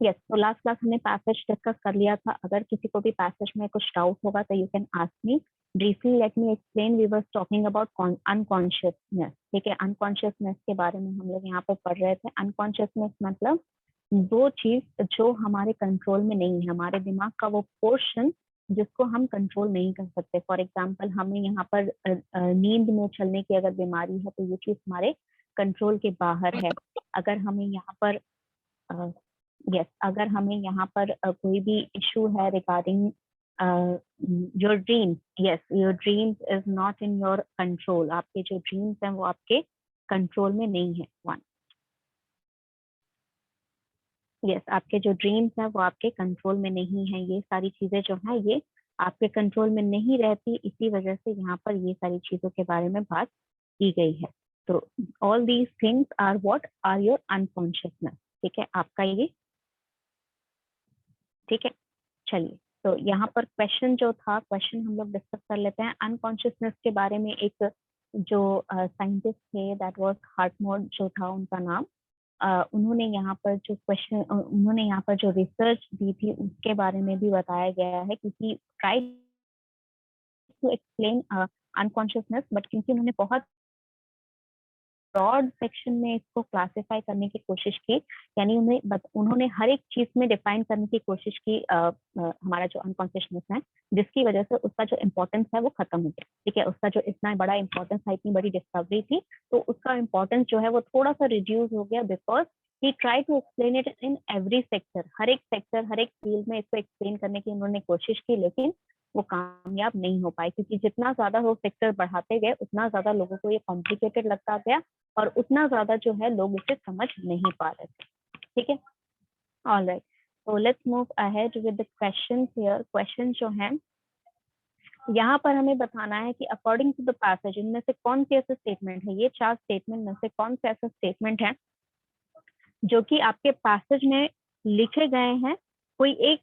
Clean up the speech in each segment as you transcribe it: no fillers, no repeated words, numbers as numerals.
Yes, तो last class हमने passage discuss कर लिया था। अगर किसी को भी पैसेज में कुछ डाउट होगा तो you can ask me. Briefly let me explain. We were talking about unconsciousness. ठीक है, अनकॉन्शियसनेस के बारे में हम लोग यहाँ पर पढ़ रहे थे। अनकॉन्शियसनेस मतलब वो चीज जो हमारे कंट्रोल में नहीं है, हमारे दिमाग का वो पोर्शन जिसको हम कंट्रोल नहीं कर सकते। फॉर एग्जाम्पल, हमें यहाँ पर नींद में चलने की अगर बीमारी है तो ये चीज हमारे कंट्रोल के बाहर है। अगर हमें यहाँ पर यस, अगर हमें यहाँ पर कोई भी इशू है regarding your dream, yes, your dreams is not in your control. आपके जो ड्रीम्स हैं वो आपके कंट्रोल में नहीं है। वन, यस, आपके जो ड्रीम्स हैं वो आपके कंट्रोल में नहीं है। ये सारी चीजें जो है ये आपके कंट्रोल में नहीं रहती, इसी वजह से यहाँ पर ये सारी चीजों के बारे में बात की गई है। तो all these things are what are your unconsciousness. ठीक है, आपका ये, ठीक है। चलिए, तो यहाँ पर क्वेश्चन जो था, क्वेश्चन हम लोग डिस्कस कर लेते हैं। अनकॉन्शियसनेस के बारे में एक जो साइंटिस्ट थे, दैट वाज हार्टमोड जो था उनका नाम, उन्होंने यहाँ पर जो क्वेश्चन, उन्होंने यहाँ पर जो रिसर्च दी थी उसके बारे में भी बताया गया है, क्योंकि try to explain unconsciousness, but क्योंकि उन्होंने बहुत ब्रॉड सेक्शन में इसको क्लासिफाई करने की कोशिश की, यानी उन्होंने हर एक चीज में डिफाइन करने की कोशिश की हमारा जो अनकॉन्शियसनेस है, जिसकी वजह से उसका जो इम्पोर्टेंस है वो खत्म हो गया। ठीक है, उसका जो इतना बड़ा इम्पोर्टेंस था, इतनी बड़ी डिस्कवरी थी, तो उसका इम्पोर्टेंस जो है वो थोड़ा सा रिड्यूस हो गया, because he try to explain it in every sector. हर एक सेक्टर, हर एक फील्ड में इसको एक्सप्लेन करने की उन्होंने कोशिश की, लेकिन वो कामयाब नहीं हो पाए, क्योंकि जितना ज्यादा वो सेक्टर बढ़ाते गए उतना ज्यादा लोगों को ये कॉम्प्लिकेटेड लगता गया और उतना ज्यादा जो है लोग इसे समझ नहीं पा रहे थे। ठीक है, ऑल राइट, तो let's move ahead with the question here. Question जो है यहाँ पर हमें बताना है कि अकॉर्डिंग टू द पैसेज, इनमें से कौन से ऐसे स्टेटमेंट है, ये 4 स्टेटमेंट में से कौन से ऐसे स्टेटमेंट है जो कि आपके पैसेज में लिखे गए हैं। कोई एक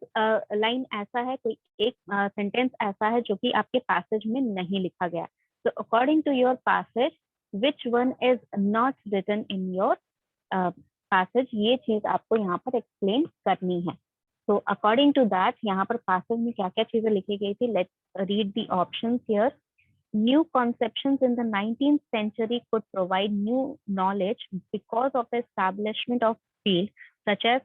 लाइन ऐसा है, कोई एक सेंटेंस ऐसा है जो कि आपके पैसेज में नहीं लिखा गया। तो according to your passage, which one is not written in your passage, ये चीज आपको यहाँ पर एक्सप्लेन करनी है। तो अकॉर्डिंग टू दैट, यहाँ पर पैसेज में क्या क्या चीजें लिखी गई थी, let's read the options here. New conceptions in the 19th century could provide new knowledge because of the establishment of field such as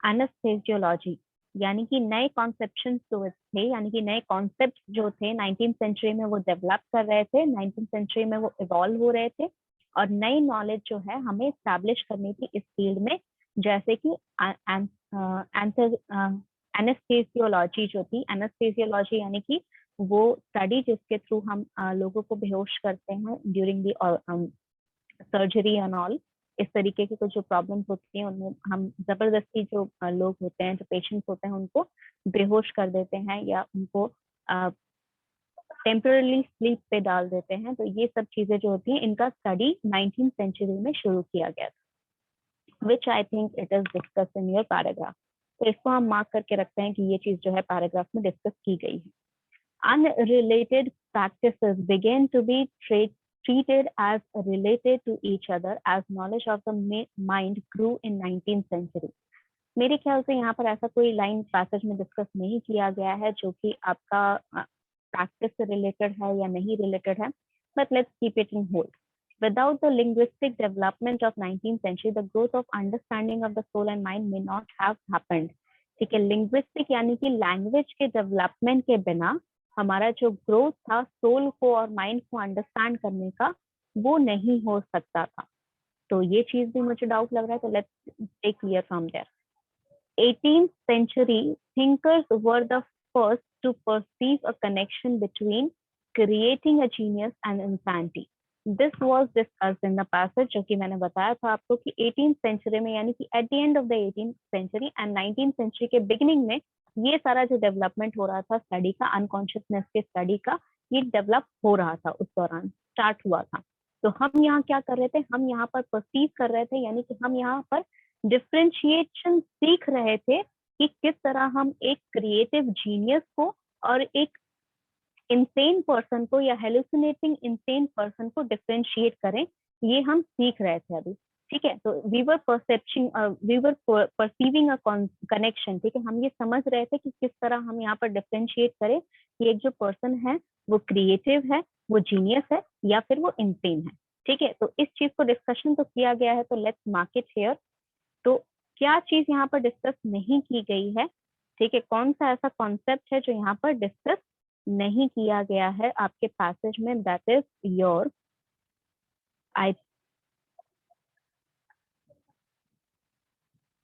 anesthesiology। यानी कि नए कॉन्सेप्शन जो थे, यानी कि नए कॉन्सेप्ट जो थे 19th सेंचुरी में वो डेवलप कर रहे थे, 19th सेंचुरी में वो इवॉल्व हो रहे थे, और नई नॉलेज जो है हमें स्टैब्लिश करनी थी इस फील्ड में, जैसे कि एनेस्थेसियोलॉजी जो थी। एनेस्थेसियोलॉजी यानी कि वो स्टडी जिसके थ्रू हम लोगों को बेहोश करते हैं during the surgery and all. इस तरीके की कुछ जो प्रॉब्लम्स होती हैं उनमें हम जबरदस्ती जो लोग होते हैं, जो पेशेंट्स होते हैं, उनको बेहोश कर देते हैं या उनको टेम्पररी स्लीप पे डाल देते हैं। तो ये सब चीजें जो होती हैं, इनका स्टडी 19th सेंचुरी में शुरू किया गया था, which I think it is discuss in your paragraph. तो इसको हम मार्क करके रखते हैं कि ये चीज जो है पैराग्राफ में डिस्कस की गई है। Unrelated practices began to be treated as related to each other as knowledge of the mind grew in 19th century। मेरे ख्याल से यहाँ पर ऐसा कोई लाइन पैसेज में डिस्कस नहीं किया गया है जो कि आपका प्रैक्टिस से रिलेटेड है या नहीं रिलेटेड है, but let's keep it in hold। Without the linguistic development of 19th century, the growth of understanding of the soul and mind may not have happened। ठीक है, लिंग्विस्टिक यानी कि लैंग्वेज के डेवलपमेंट के बिना हमारा जो ग्रोथ था सोल को और माइंड को अंडरस्टैंड करने का, वो नहीं हो सकता था। तो ये चीज भी मुझे डाउट लग रहा है, तो let's take clear from there. 18th century thinkers were the first to perceive a connection between creating a genius and insanity। This was discussed in the passage, जो कि मैंने बताया था आपको कि 18th century में, यानी कि at the end of the 18th century and 19th century के beginning में, ये सारा जो डेवलपमेंट हो रहा था स्टडी का, अनकॉन्शियसनेस के स्टडी का, ये डेवलप हो रहा था, उस दौरान स्टार्ट हुआ था। तो हम यहाँ क्या कर रहे थे, हम यहाँ पर परसीव कर रहे थे, यानी कि हम यहाँ पर डिफ्रेंशिएशन सीख रहे थे कि किस तरह हम एक क्रिएटिव जीनियस को और एक इंसेन पर्सन को या हेलुसिनेटिंग इंसेन पर्सन को डिफ्रेंशिएट करें, ये हम सीख रहे थे अभी। ठीक है, तो we were perceiving a connection, ठीक है, हम ये समझ रहे थे कि किस तरह हम यहाँ पर डिफ्रेंशिएट करें कि एक जो पर्सन है वो क्रिएटिव है, वो जीनियस है, या फिर वो इंसेन है। ठीक है, तो इस चीज को डिस्कशन तो किया गया है, तो लेट्स मार्क इट हियर। तो क्या चीज यहाँ पर डिस्कस नहीं की गई है? ठीक है, कौन सा ऐसा कॉन्सेप्ट है जो यहाँ पर डिस्कस नहीं किया गया है आपके पैसेज में? That is your, I,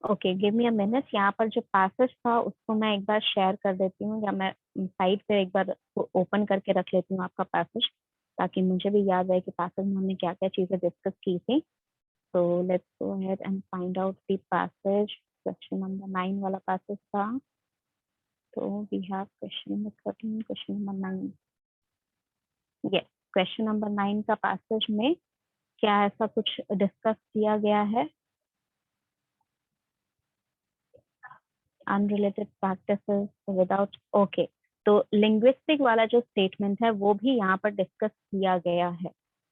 okay, give me a minute. यहाँ पर जो पैसेज था उसको मैं एक बार शेयर कर देती हूँ, या मैं साइड पे एक बार ओपन करके रख लेती हूँ आपका पैसेज, ताकि मुझे भी याद रहे कि पैसेज में हमने क्या क्या चीजें डिस्कस की थी। तो let's go ahead and find out the passage. Question number 9 वाला पैसेज था। तो we have question number 13, question number 9। Yes, question number 9 का पैसेज में क्या ऐसा कुछ डिस्कस किया गया है? अनरिलेटेड प्रैक्टिसेस विदाउट, ओके, तो लिंग्विस्टिक वाला जो स्टेटमेंट है वो भी यहाँ पर डिस्कस किया गया है।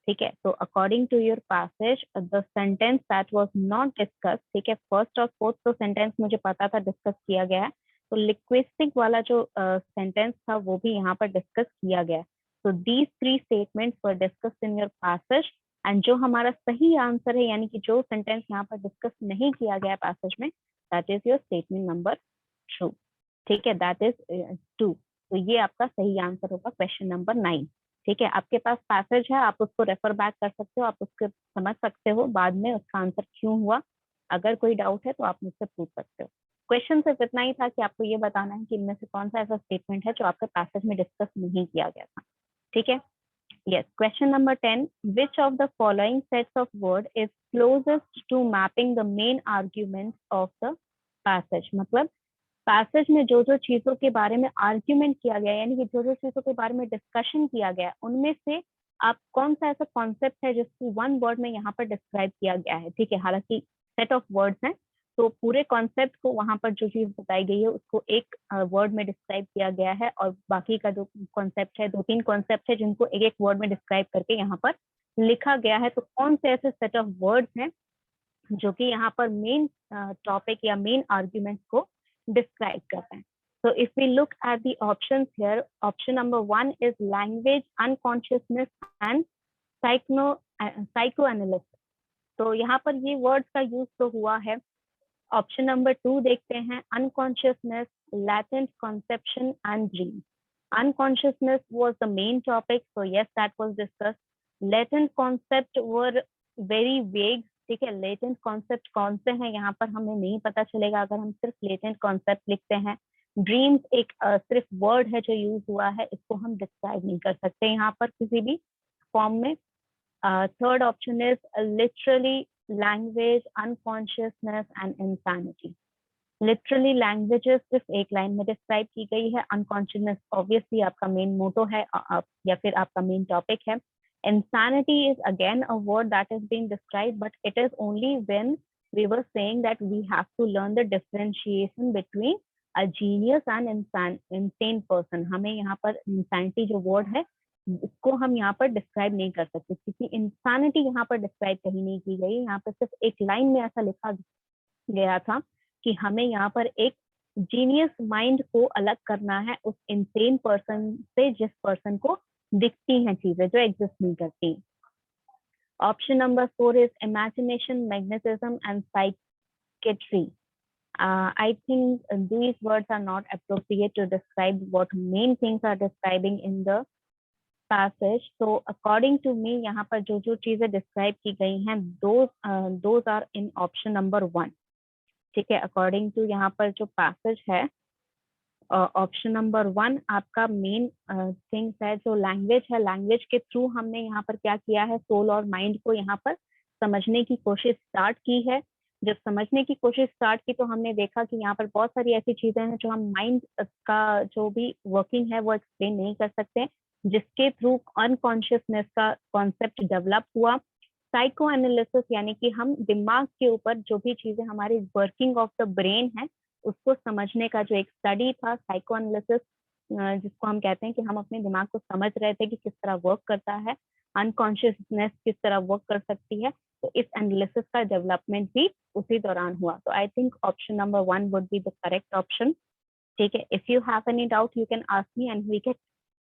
ठीक है, तो according to your passage the sentence that was not discuss, ठीक है, फर्स्ट और फोर्थ तो सेंटेंस मुझे पता था डिस्कस किया गया है, तो लिंग्विस्टिक वाला जो सेंटेंस था वो भी यहाँ पर डिस्कस किया गया है। तो these three statements were discussed in your passage, and जो हमारा सही आंसर है, यानी कि जो सेंटेंस यहाँ पर डिस्कस नहीं किया गया पैसेज में, that is your statement number true. ठीक है, दैट इज टू। तो ये आपका सही आंसर होगा क्वेश्चन नंबर 9। ठीक है, आपके पास पैसेज है, आप उसको रेफर बैक कर सकते हो, आप उसको समझ सकते हो बाद में उसका आंसर क्यों हुआ। अगर कोई डाउट है तो आप मुझसे पूछ सकते हो। क्वेश्चन सिर्फ इतना ही था कि आपको ये बताना है कि इनमें से कौन सा ऐसा स्टेटमेंट है जो आपके पैसेज में डिस्कस नहीं किया गया था। ठीक है, yes, question number 10, which of the following sets of word is closest to mapping the main arguments of the passage? मतलब पैसेज में जो जो चीजों के बारे में आर्ग्यूमेंट किया गया, यानी कि जो जो चीजों के बारे में डिस्कशन किया गया, उनमें से आप कौन सा ऐसा कॉन्सेप्ट है जिसको वन वर्ड में यहाँ पर डिस्क्राइब किया गया है? ठीक है, हालांकि सेट ऑफ वर्ड्स हैं, तो पूरे कॉन्सेप्ट को वहां पर जो चीज बताई गई है उसको एक वर्ड में डिस्क्राइब किया गया है, और बाकी का जो कॉन्सेप्ट है, दो तीन कॉन्सेप्ट है जिनको एक एक वर्ड में डिस्क्राइब करके यहाँ पर लिखा गया है। तो कौन से ऐसे सेट ऑफ वर्ड्स हैं जो कि यहाँ पर मेन टॉपिक या मेन आर्ग्यूमेंट को describe करते हैं? So if we look at the options here, option number 1 is language, unconsciousness and psychoanalysis. तो यहाँ पर ये वर्ड्स का यूज तो हुआ है। ऑप्शन नंबर 2 देखते हैं, unconsciousness, latent conception and dream. Unconsciousness was the main topic, so yes, that was discussed. Latent concept were very vague. ठीक है, लेटेंट कॉन्सेप्ट कौन से हैं यहाँ पर हमें नहीं पता चलेगा अगर हम सिर्फ लेटेंट कॉन्सेप्ट लिखते हैं। ड्रीम्स एक सिर्फ वर्ड है जो यूज हुआ है, इसको हम डिस्क्राइब नहीं कर सकते यहाँ पर किसी भी फॉर्म में। Third option is literally, language, unconsciousness and insanity. Literally languages सिर्फ एक लाइन में डिस्क्राइब की गई है, अनकॉन्शियसनेस ऑब्वियसली आपका मेन मोटो है या फिर आपका मेन टॉपिक है। Insanity is again a word that is being described, but it is only when we were saying that we have to learn the differentiation between a genius and insane person. हमें यहाँ पर insanity जो word है उसको हम यहाँ पर describe नहीं कर सकते, क्योंकि insanity यहाँ पर डिस्क्राइब कहीं नहीं की गई। यहाँ पर सिर्फ एक लाइन में ऐसा लिखा गया था कि हमें यहाँ पर एक जीनियस माइंड को अलग करना है उस इंसेन पर्सन से जिस पर्सन को दिखती हैं चीजें जो एग्जिस्ट नहीं करती। Option number 4 is imagination, magnetism and psychiatry. I think these words are not appropriate to describe what main things are describing in the passage. So according to me, यहाँ पर जो जो चीजें डिस्क्राइब की गई हैं those are in option number 1. ठीक है, अकॉर्डिंग टू यहाँ पर जो पैसेज है, ऑप्शन नंबर 1 आपका मेन थिंग्स है। जो लैंग्वेज है, लैंग्वेज के थ्रू हमने यहाँ पर क्या किया है, सोल और माइंड को यहाँ पर समझने की कोशिश स्टार्ट की है। जब समझने की कोशिश स्टार्ट की तो हमने देखा कि यहाँ पर बहुत सारी ऐसी चीजें हैं जो हम माइंड का जो भी वर्किंग है वो एक्सप्लेन नहीं कर सकते, जिसके थ्रू अनकॉन्शियसनेस का कॉन्सेप्ट डेवलप हुआ। साइको एनालिसिस यानी कि हम दिमाग के ऊपर जो भी चीजें हमारी वर्किंग ऑफ द ब्रेन है उसको समझने का जो एक स्टडी था, साइको एनालिसिस, जिसको हम कहते हैं कि हम अपने दिमाग को समझ रहे थे कि किस तरह वर्क करता है, अनकॉन्शियसनेस किस तरह वर्क कर सकती है। तो इस एनालिसिस का डेवलपमेंट भी उसी दौरान हुआ। तो I think option number 1 would be the correct option. ठीक है, if you have any doubt you can ask me and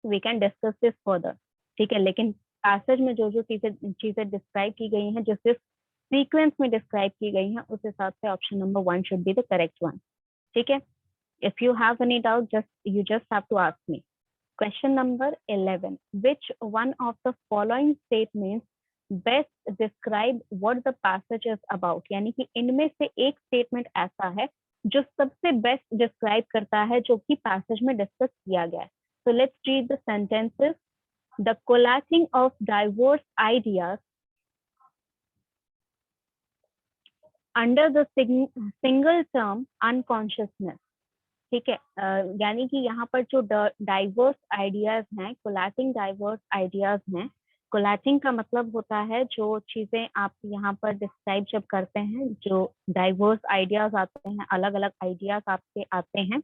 we can discuss this further. ठीक है, लेकिन पैसेज में जो जो चीजें डिस्क्राइब की गई हैं, जो सिर्फ सीक्वेंस में डिस्क्राइब की गई हैं, उस हिसाब से option number 1 should be the correct one. ठीक है, if you have any doubt just have to ask me. Question number 11. Which one of the following statements best describe what the passage is about? यानी कि इनमें से एक statement ऐसा है जो सबसे बेस्ट डिस्क्राइब करता है जो कि पैसेज में डिस्कस किया गया है। So let's read the sentences. The collapsing of diverse ideas under the single term unconsciousness. ठीक है, यानी कि यहाँ पर जो डाइवर्स आइडियाज हैं, कोलैटिंग डाइवर्स आइडियाज हैं। कोलैटिंग का मतलब होता है जो चीजें आप यहाँ पर डिस्क्राइब जब करते हैं, जो डाइवर्स आइडियाज आते हैं, अलग अलग आइडियाज आपके आते हैं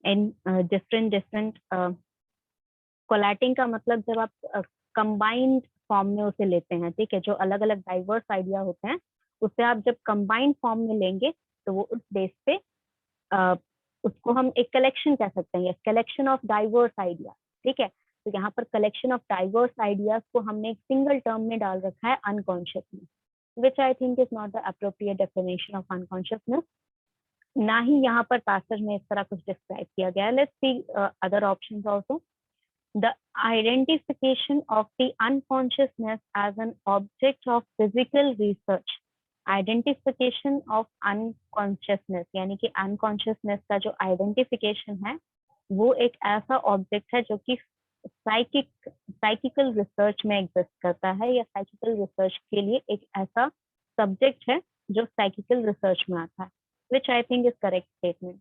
इन डिफरेंट कोलैटिंग का मतलब जब आप कंबाइंड फॉर्म में उसे लेते हैं। ठीक है, जो अलग अलग डाइवर्स आइडिया होते हैं उसे आप जब कंबाइंड फॉर्म में लेंगे तो वो उस बेस पे उसको हम एक कलेक्शन कह सकते हैं, कलेक्शन ऑफ डाइवर्स आइडिया। ठीक है, तो यहाँ पर कलेक्शन ऑफ डाइवर्स आइडियाज को हमने एक सिंगल टर्म में डाल रखा है unconsciousness, which I think is not the appropriate definition of unconsciousness. ना ही यहाँ पर पैसेज में इस तरह कुछ डिस्क्राइब किया गया है। Let's see other options also. The identification of the unconsciousness as an object of physical research. Identification of unconsciousness यानी कि अनकॉन्शियसनेस का जो आइडेंटिफिकेशन है वो एक ऐसा ऑब्जेक्ट है जो कि साइकिकल रिसर्च में एग्जिस्ट करता है, या साइकिकल रिसर्च के लिए एक ऐसा सब्जेक्ट है जो साइकिकल रिसर्च में आता है, which I think is correct statement.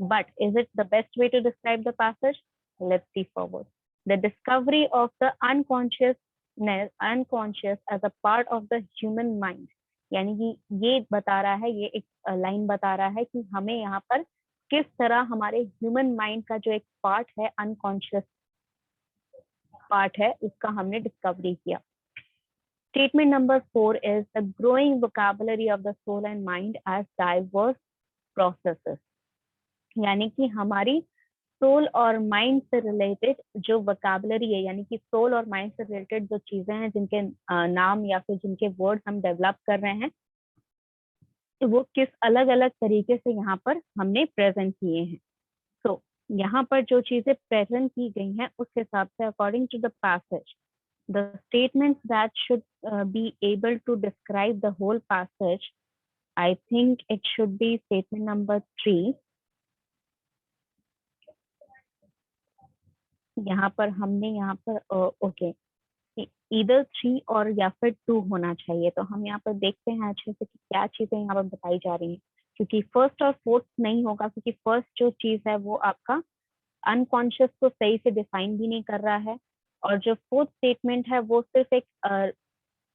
But is it the best way to describe the passage? Let's see forward. The discovery of the unconscious as a part of the human mind. यानी कि ये बता रहा है, ये एक line बता रहा है कि हमें यहाँ पर किस तरह हमारे ह्यूमन माइंड का जो एक पार्ट है, अनकॉन्शियस पार्ट है, उसका हमने डिस्कवरी किया। Statement number 4 is the growing vocabulary of the soul and mind as diverse processes. यानी कि हमारी सोल और माइंड से रिलेटेड जो वोकैबुलरी है, यानी कि सोल और माइंड से रिलेटेड जो चीजें हैं, जिनके नाम या फिर जिनके वर्ड हम डेवलप कर रहे हैं, तो वो किस अलग अलग तरीके से यहाँ पर हमने प्रेजेंट किए हैं। तो यहाँ पर जो चीजें प्रेजेंट की गई हैं उस हिसाब से according to the passage, the statements that should be able to describe the whole passage, I think it should be statement number 3. यहाँ पर हमने यहाँ पर ओके either 3 और या फिर 2 होना चाहिए। तो हम यहाँ पर देखते हैं अच्छे से कि क्या चीजें यहाँ पर बताई जा रही हैं, क्योंकि फर्स्ट और फोर्थ नहीं होगा, क्योंकि फर्स्ट जो चीज है वो आपका अनकॉन्शियस को सही से डिफाइन भी नहीं कर रहा है, और जो फोर्थ स्टेटमेंट है वो सिर्फ एक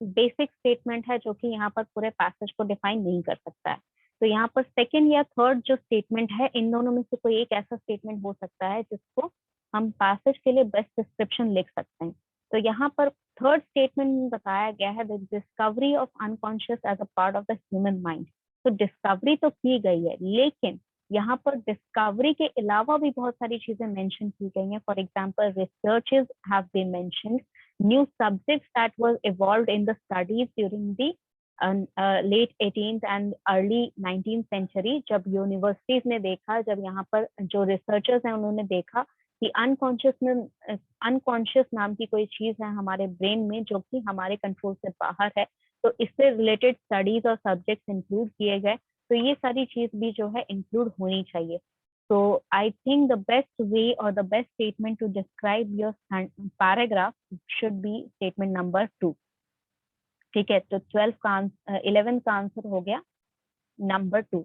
बेसिक स्टेटमेंट है जो कि यहाँ पर पूरे पैसेज को डिफाइन नहीं कर सकता है। तो यहाँ पर सेकंड या थर्ड जो स्टेटमेंट है, इन दोनों में से कोई एक ऐसा स्टेटमेंट हो सकता है जिसको हम पैसेज के लिए बेस्ट डिस्क्रिप्शन लिख सकते हैं। तो यहाँ पर थर्ड स्टेटमेंट में बताया गया है the discovery of unconscious as a part of the human mind. तो डिस्कवरी तो की गई है, लेकिन यहाँ पर डिस्कवरी के अलावा भी बहुत सारी चीजें मेंशन की गई हैं। For example researches have been mentioned, new subjects that was evolved in the studies during the late 18th and early 19th century। जब यूनिवर्सिटीज ने देखा, जब यहाँ पर जो रिसर्चर्स हैं उन्होंने देखा कि अनकॉन्शियस नाम की कोई चीज है हमारे ब्रेन में जो कि हमारे कंट्रोल से बाहर है, तो इससे रिलेटेड स्टडीज और सब्जेक्ट्स इंक्लूड किए गए। तो ये सारी चीज भी जो है इंक्लूड होनी चाहिए। So I think the best way or the best statement to describe your paragraph should be statement number 2. ठीक है, तो 11 का आंसर हो गया नंबर 2।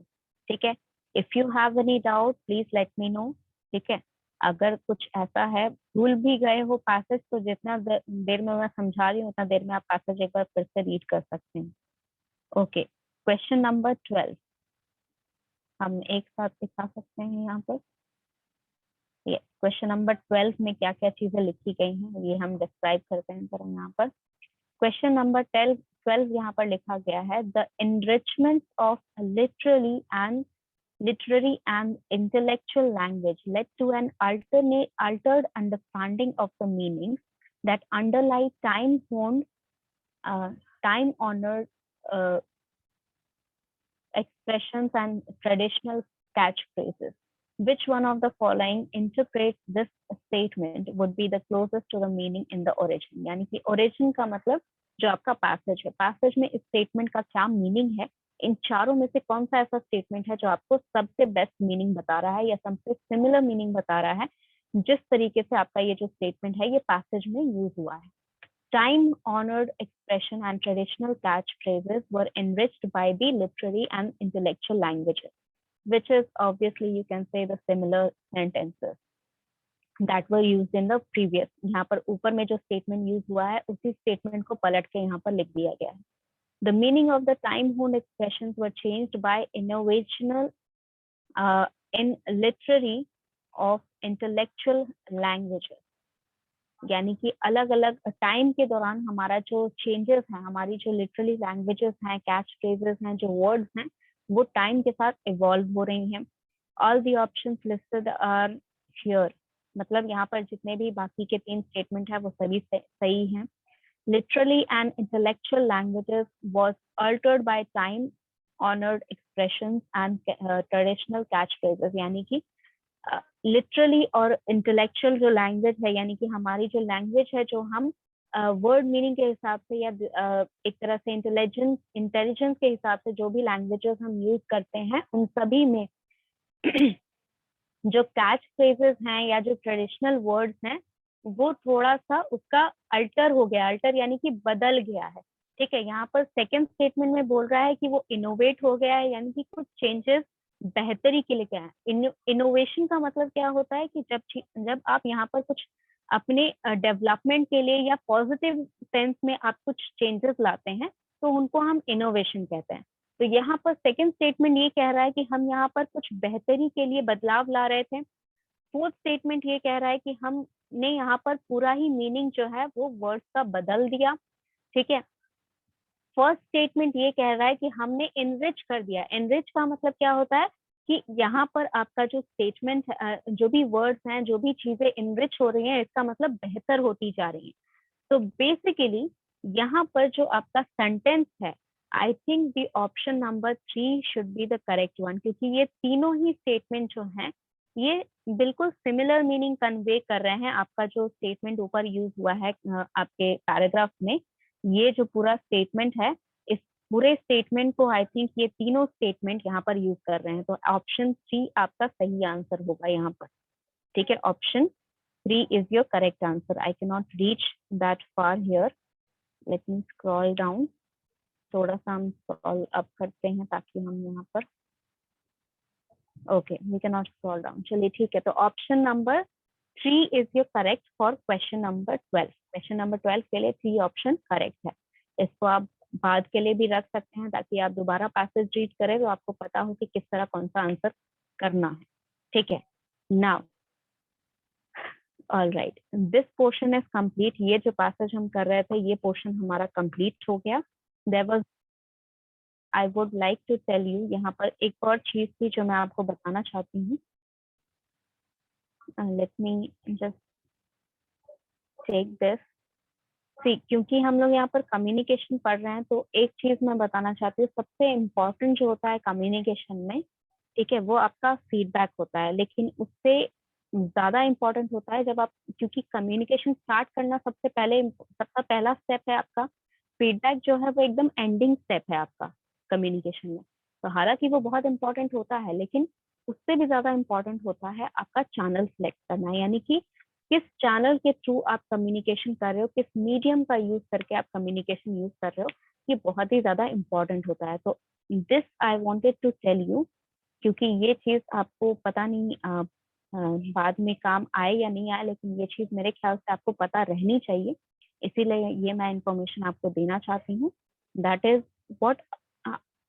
ठीक है, if you have any doubt please let me know. ठीक है, अगर कुछ ऐसा है भूल भी गए हो पैसेज, तो जितना देर में मैं समझा रही हूँ उतना देर में आप पैसेज एक बार फिर से रीड कर सकते हैं। ओके, क्वेश्चन नंबर 12 हम एक साथ दिखा सकते हैं यहाँ पर। क्वेश्चन नंबर 12 में क्या क्या चीजें लिखी गई हैं ये हम डिस्क्राइब करते हैं जरा यहाँ पर। क्वेश्चन नंबर 12 यहाँ पर लिखा गया है, the enrichment of literary and intellectual language led to an altered understanding of the meanings that underlie time-honored uh, expressions and traditional catchphrases. Which one of the following interprets this statement would be the closest to the meaning in the origin? यानी कि origin का मतलब जो आपका passage है, passage में इस statement का क्या meaning है, इन चारों में से कौन सा ऐसा statement है जो आपको सबसे बेस्ट मीनिंग बता रहा है या सबसे सिमिलर मीनिंग बता रहा है, जिस तरीके से आपका ये जो स्टेटमेंट है ये पैसेज में यूज हुआ है. Time-honored expression and traditional catchphrases were enriched by the literary and intellectual languages, which is obviously you can say the similar sentences that were used in the previous. यहाँ पर ऊपर में जो statement use हुआ है उसी statement को पलट के यहाँ पर लिख दिया गया है. The meaning of the time-honored expressions were changed by innovational in literary of intellectual languages. यानी कि अलग अलग टाइम के दौरान हमारा जो चेंजेस हैं, हमारी जो लिटरली लैंग्वेजेस हैं, कैच फ्रेजेस हैं, जो वर्ड्स हैं, वो टाइम के साथ इवॉल्व हो रही हैं. All the options listed are here. मतलब यहाँ पर जितने भी बाकी के 3 स्टेटमेंट है वो सभी सही हैं. Literally and intellectual languages was altered by time-honored expressions and traditional catchphrases. यानी कि लिटरली और इंटेलेक्चुअल जो लैंग्वेज है, यानी कि हमारी जो लैंग्वेज है, जो हम वर्ड मीनिंग के हिसाब से या एक तरह से इंटेलिजेंस के हिसाब से जो भी लैंग्वेजेस हम यूज करते हैं, उन सभी में जो कैच फ्रेजेस हैं या जो ट्रेडिशनल वर्ड्स हैं वो थोड़ा सा उसका अल्टर हो गया. अल्टर यानी कि बदल गया है. ठीक है, यहाँ पर सेकेंड स्टेटमेंट में बोल रहा है कि वो इनोवेट हो गया है, यानी कि कुछ चेंजेस बेहतरी के लिए क्या है. इनोवेशन का मतलब क्या होता है कि जब आप यहाँ पर कुछ अपने डेवलपमेंट के लिए या पॉजिटिव सेंस में आप कुछ चेंजेस लाते हैं तो उनको हम इनोवेशन कहते हैं. तो यहाँ पर सेकंड स्टेटमेंट ये कह रहा है कि हम यहाँ पर कुछ बेहतरी के लिए बदलाव ला रहे थे. फोर्थ स्टेटमेंट ये कह रहा है कि हमने यहाँ पर पूरा ही मीनिंग जो है वो वर्ड्स का बदल दिया. ठीक है. फर्स्ट स्टेटमेंट ये कह रहा है कि हमने एनरिच कर दिया. एनरिच का मतलब क्या होता है कि यहाँ पर आपका जो स्टेटमेंट, जो भी वर्ड्स हैं, जो भी चीजें एनरिच हो रही हैं, इसका मतलब बेहतर होती जा रही है. तो बेसिकली यहाँ पर जो आपका सेंटेंस है, I think the option number 3 should be the correct one, क्योंकि ये तीनों ही स्टेटमेंट जो हैं ये बिल्कुल सिमिलर मीनिंग कन्वे कर रहे हैं. आपका जो स्टेटमेंट ऊपर यूज हुआ है आपके पैराग्राफ में, ये जो पूरा स्टेटमेंट है, इस पूरे स्टेटमेंट को आई थिंक ये तीनों स्टेटमेंट यहाँ पर यूज कर रहे हैं. तो ऑप्शन 3 आपका सही आंसर होगा यहाँ पर. ठीक है, option 3 is your correct answer. I cannot reach that far here. Let me scroll down. थोड़ा सा हम scroll up करते हैं ताकि हम यहाँ पर, okay, we cannot scroll down. चलिए ठीक है. तो option number 3 is your correct for question number 12. Question number 12 के लिए 3 ऑप्शन करेक्ट है. इसको आप बाद के लिए भी रख सकते हैं ताकि आप दोबारा पैसेज रीड करें तो आपको पता हो कि किस तरह कौन सा आंसर करना है. ठीक है. Now all right, this portion is complete. ये जो पैसेज हम कर रहे थे ये पोर्शन हमारा कंप्लीट हो गया. There was, I would like to tell you, यहाँ पर एक और चीज थी जो मैं आपको बताना चाहती हूँ. Let me just take this. क्योंकि हम लोग यहाँ पर कम्युनिकेशन पढ़ रहे हैं तो एक चीज मैं बताना चाहती हूँ. सबसे इम्पोर्टेंट जो होता है कम्युनिकेशन में, ठीक है, वो आपका फीडबैक होता है. लेकिन उससे ज्यादा इम्पोर्टेंट होता है जब आप, क्योंकि कम्युनिकेशन स्टार्ट करना सबसे सबका पहला स्टेप है आपका. फीडबैक जो है वो एकदम एंडिंग स्टेप है आपका कम्युनिकेशन में. तो हालांकि वो बहुत इंपॉर्टेंट होता है, लेकिन उससे भी ज्यादा इम्पोर्टेंट होता है आपका चैनल सेलेक्ट करना. यानी कि किस चैनल के थ्रू आप कम्युनिकेशन कर रहे हो, किस मीडियम का यूज करके आप कम्युनिकेशन यूज कर रहे हो, ये बहुत ही ज्यादा इम्पोर्टेंट होता है. तो this I wanted to tell you, क्योंकि ये चीज आपको पता नहीं बाद में काम आए या नहीं आए, लेकिन ये चीज मेरे ख्याल से आपको पता रहनी चाहिए. इसीलिए ये मैं इंफॉर्मेशन आपको देना चाहती हूँ. That is what,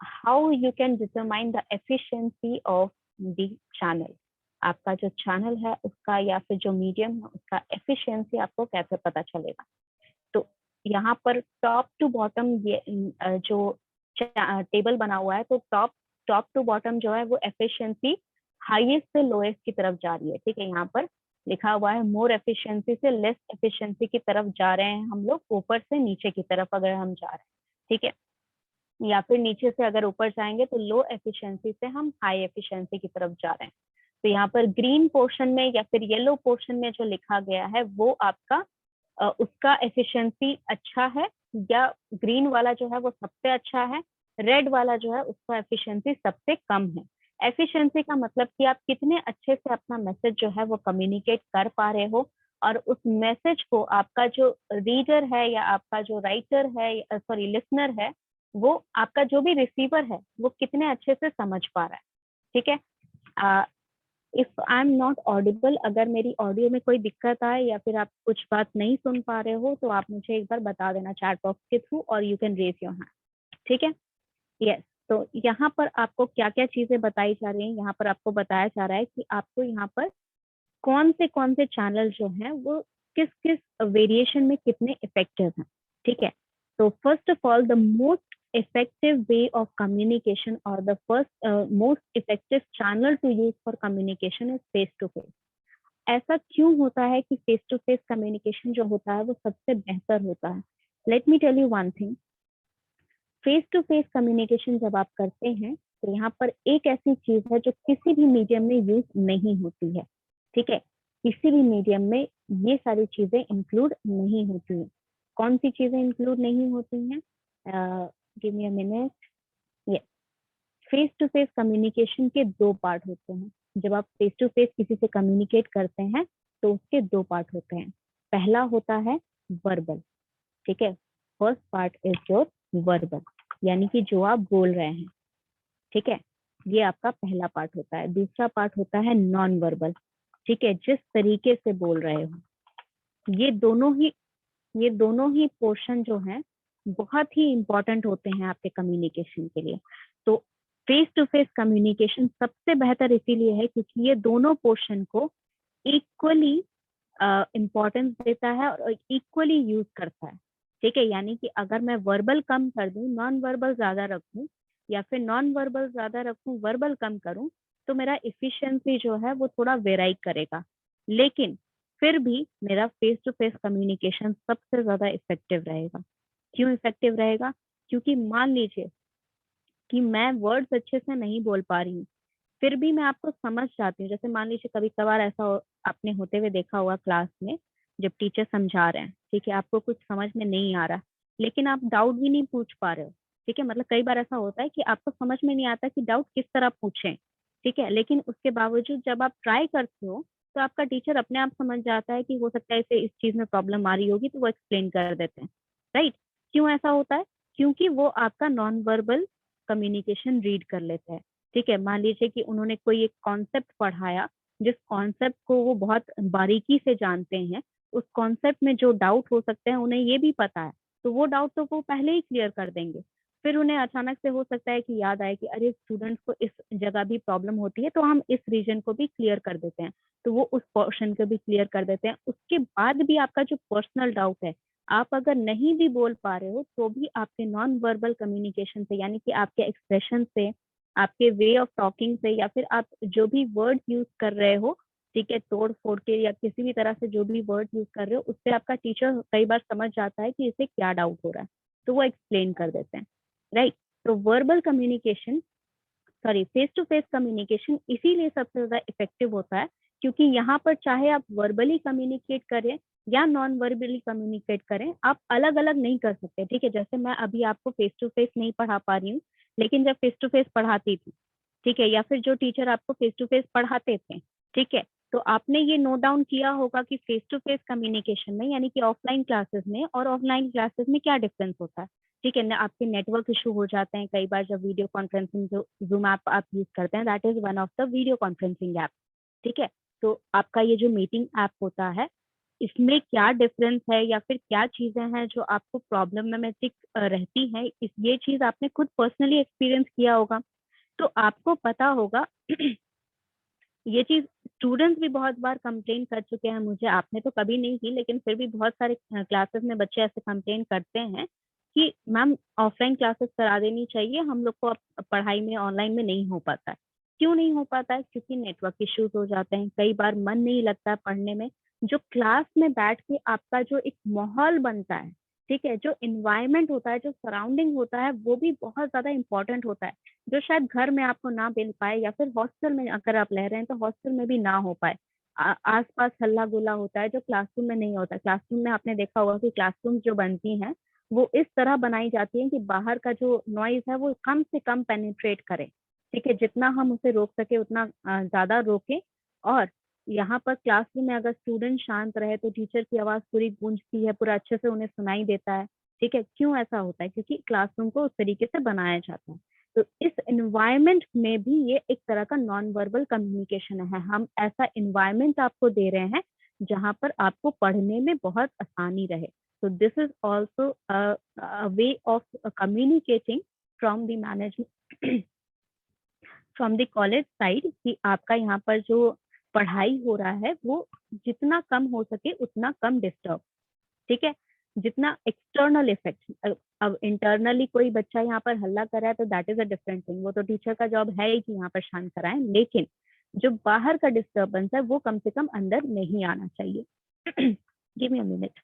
how you can determine the efficiency of the channel. आपका जो चैनल है उसका या फिर जो मीडियम है उसका एफिशिएंसी आपको कैसे पता चलेगा. तो यहाँ पर टॉप टू बॉटम ये जो टेबल बना हुआ है, तो टॉप टू बॉटम जो है वो एफिशिएंसी हाईएस्ट से लोएस्ट की तरफ जा रही है। ठीक है, यहाँ पर लिखा हुआ है मोर एफिशिएंसी से लेस एफिशिएंसी की तरफ जा रहे हैं हम लोग, ऊपर से नीचे की तरफ अगर हम जा रहे हैं। ठीक है, या फिर नीचे से अगर ऊपर जाएंगे तो लो एफिशिएंसी से हम हाई एफिशिएंसी की तरफ जा रहे हैं। तो यहाँ पर ग्रीन पोर्शन में या फिर येलो पोर्शन में जो लिखा गया है वो आपका उसका एफिशिएंसी अच्छा है, या ग्रीन वाला जो है वो सबसे अच्छा है, रेड वाला जो है उसका एफिशिएंसी सबसे कम है। एफिशिएंसी का मतलब कि आप कितने अच्छे से अपना मैसेज जो है वो कम्युनिकेट कर पा रहे हो, और उस मैसेज को आपका जो रीडर है या आपका जो राइटर है, सॉरी लिसनर है, वो आपका जो भी रिसीवर है वो कितने अच्छे से समझ पा रहा है। ठीक है, if I am not Audible, अगर मेरी ऑडियो में कोई दिक्कत आए या फिर आप कुछ बात नहीं सुन पा रहे हो तो आप मुझे एक बार बता देना चैट बॉक्स के थ्रू, और you can raise your hand. ठीक है, यस। तो यहाँ पर आपको क्या क्या चीजें बताई जा रही हैं, यहाँ पर आपको बताया जा रहा है कि आपको यहाँ पर कौन से चैनल जो हैं वो किस किस वेरिएशन में कितने इफेक्टिव हैं। ठीक है, तो first of all the most effective way of communication or the first most effective channel to use for communication is face to face. ऐसा क्यों होता है कि फेस टू फेस कम्युनिकेशन जो होता है वो सबसे बेहतर होता है? Let me tell you one thing, face to face communication जब आप करते हैं तो यहाँ पर एक ऐसी चीज है जो किसी भी मीडियम में यूज नहीं होती है। ठीक है, किसी भी मीडियम में ये सारी चीजें इंक्लूड नहीं होती हैं। कौन सी चीजें इंक्लूड नहीं होती हैं? Give me a minute. ये फेस टू फेस कम्युनिकेशन के दो पार्ट होते हैं। जब आप फेस टू फेस किसी से कम्युनिकेट करते हैं तो उसके दो पार्ट होते हैं। पहला होता है वर्बल। ठीक है, first part is your verbal, यानी कि जो आप बोल रहे हैं। ठीक है, ये आपका पहला पार्ट होता है। दूसरा पार्ट होता है नॉन वर्बल। ठीक है, जिस तरीके से बोल रहे हो। ये दोनों ही पोर्शन जो है बहुत ही इंपॉर्टेंट होते हैं आपके कम्युनिकेशन के लिए। तो फेस टू फेस कम्युनिकेशन सबसे बेहतर इसीलिए है क्योंकि ये दोनों पोर्शन को इक्वली इम्पोर्टेंस देता है और इक्वली यूज करता है। ठीक है, यानी कि अगर मैं वर्बल कम कर दूं, नॉन वर्बल ज्यादा रखूं, या फिर नॉन वर्बल ज्यादा रखूं, वर्बल कम करूं, तो मेरा इफिशियंसी जो है वो थोड़ा वेराई करेगा। लेकिन फिर भी मेरा फेस टू फेस कम्युनिकेशन सबसे ज्यादा इफेक्टिव रहेगा। क्यों इफेक्टिव रहेगा? क्योंकि मान लीजिए कि मैं वर्ड्स अच्छे से नहीं बोल पा रही हूँ, फिर भी मैं आपको समझ जाती हूँ। जैसे मान लीजिए कभी कभार ऐसा आपने होते हुए देखा होगा क्लास में, जब टीचर समझा रहे हैं, ठीक है, आपको कुछ समझ में नहीं आ रहा, लेकिन आप डाउट भी नहीं पूछ पा रहे हो। ठीक है, मतलब कई बार ऐसा होता है कि आपको समझ में नहीं आता कि डाउट किस तरह पूछें। ठीक है, लेकिन उसके बावजूद जब आप ट्राई करते हो तो आपका टीचर अपने आप समझ जाता है कि हो सकता है इसे इस चीज में प्रॉब्लम आ रही होगी, तो वो एक्सप्लेन कर देते हैं। राइट? क्यों ऐसा होता है? क्योंकि वो आपका नॉन वर्बल कम्युनिकेशन रीड कर लेते हैं। ठीक है, मान लीजिए कि उन्होंने कोई एक कॉन्सेप्ट पढ़ाया, जिस कॉन्सेप्ट को वो बहुत बारीकी से जानते हैं, उस कॉन्सेप्ट में जो डाउट हो सकते हैं उन्हें ये भी पता है, तो वो डाउट तो वो पहले ही क्लियर कर देंगे। फिर उन्हें अचानक से हो सकता है कि याद आए कि अरे स्टूडेंट्स को इस जगह भी प्रॉब्लम होती है, तो हम इस रीजन को भी क्लियर कर देते हैं, तो वो उस पोर्शन को भी क्लियर कर देते हैं। उसके बाद भी आपका जो पर्सनल डाउट है, आप अगर नहीं भी बोल पा रहे हो तो भी आपके नॉन वर्बल कम्युनिकेशन से, यानी कि आपके एक्सप्रेशन से, आपके वे ऑफ टॉकिंग से, या फिर आप जो भी वर्ड यूज कर रहे हो, ठीक है, तोड़ फोड़ के या किसी भी तरह से जो भी वर्ड यूज कर रहे हो, उससे आपका टीचर कई बार समझ जाता है कि इसे क्या डाउट हो रहा है, तो वो एक्सप्लेन कर देते हैं। राइट? तो verbal communication, sorry, face to face communication इसीलिए सबसे ज्यादा इफेक्टिव होता है क्योंकि यहाँ पर चाहे आप वर्बली कम्युनिकेट करें या नॉन वर्बली कम्युनिकेट करें, आप अलग अलग नहीं कर सकते। ठीक है, जैसे मैं अभी आपको फेस टू फेस नहीं पढ़ा पा रही हूँ, लेकिन जब फेस टू फेस पढ़ाती थी, ठीक है, या फिर जो टीचर आपको फेस टू फेस पढ़ाते थे, ठीक है, तो आपने ये नोट डाउन किया होगा कि फेस टू फेस कम्युनिकेशन में, यानी कि ऑफलाइन क्लासेस में और ऑफलाइन क्लासेस में क्या डिफरेंस होता है। ठीक है ना, आपके नेटवर्क इशू हो जाते हैं कई बार जब वीडियो कॉन्फ्रेंसिंग, जो जूम ऐप आप यूज करते हैं, that is one of the video conferencing app. ठीक है, तो आपका ये जो मीटिंग ऐप होता है, इसमें क्या डिफरेंस है या फिर क्या चीजें हैं जो आपको प्रॉब्लमेटिक रहती है, इस ये चीज आपने खुद पर्सनली एक्सपीरियंस किया होगा, तो आपको पता होगा ये चीज स्टूडेंट्स भी बहुत बार कंप्लेन कर चुके हैं मुझे, आपने तो कभी नहीं की, लेकिन फिर भी बहुत सारे क्लासेस में बच्चे ऐसे कंप्लेन करते हैं कि मैम ऑफलाइन क्लासेस करा देनी चाहिए, हम लोग को अब पढ़ाई में ऑनलाइन में नहीं हो पाता है। क्यों नहीं हो पाता है? क्योंकि नेटवर्क इश्यूज हो जाते हैं, कई बार मन नहीं लगता है पढ़ने में। जो क्लास में बैठ के आपका जो एक माहौल बनता है, ठीक है, जो इन्वायरमेंट होता है, जो सराउंडिंग होता है, वो भी बहुत ज्यादा इंपॉर्टेंट होता है, जो शायद घर में आपको ना मिल पाए, या फिर हॉस्टल में अगर आप रह रहे हैं तो हॉस्टल में भी ना हो पाए। आसपास हल्ला गुल्ला होता है जो क्लासरूम में नहीं होता। क्लासरूम में आपने देखा होगा कि क्लासरूम जो बनती हैं वो इस तरह बनाई जाती है कि बाहर का जो नॉइज है वो कम से कम पेनिट्रेट करे, ठीक है, जितना हम उसे रोक सके उतना ज्यादा रोके। और यहाँ पर क्लासरूम में अगर स्टूडेंट शांत रहे तो टीचर की आवाज पूरी गूंजती है, पूरा अच्छे से उन्हें सुनाई देता है, ठीक है। क्यों ऐसा होता है? क्योंकि क्लासरूम को उस तरीके से बनाया जाता है। तो इस एनवायरनमेंट में भी ये एक तरह का नॉन वर्बल कम्युनिकेशन है। हम ऐसा एनवायरनमेंट आपको दे रहे हैं जहां पर आपको पढ़ने में बहुत आसानी रहे। तो this is also way of communicating from the management, from the college side, कि आपका यहाँ पर जो पढ़ाई हो रहा है वो जितना कम हो सके उतना कम डिस्टर्ब, ठीक है। जितना एक्सटर्नल इफेक्ट, अब इंटरनली कोई बच्चा यहाँ पर हल्ला कर रहा है तो that is a different thing, वो तो टीचर का जॉब है ही कि यहाँ पर शांत कराएं, लेकिन जो बाहर का डिस्टर्बेंस है वो कम से कम अंदर नहीं आना चाहिए। Give me a minute.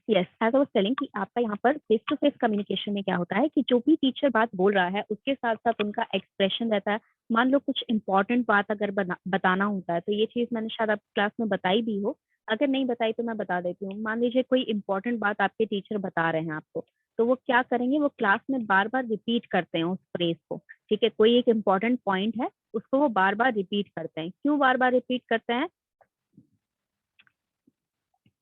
Yes, as I was telling कि आपका यहाँ पर फेस टू फेस कम्युनिकेशन में क्या होता है कि जो भी टीचर बात बोल रहा है उसके साथ साथ उनका एक्सप्रेशन रहता है। मान लो कुछ इंपॉर्टेंट बात अगर बताना होता है, तो ये चीज मैंने शायद आप क्लास में बताई भी हो, अगर नहीं बताई तो मैं बता देती हूँ। मान लीजिए कोई इंपॉर्टेंट बात आपके टीचर बता रहे हैं आपको, तो वो क्या करेंगे, वो क्लास में बार बार रिपीट करते हैं उस फ्रेज को, ठीक है। कोई एक इंपॉर्टेंट पॉइंट है उसको वो बार बार रिपीट करते हैं। क्यों बार बार रिपीट करते हैं?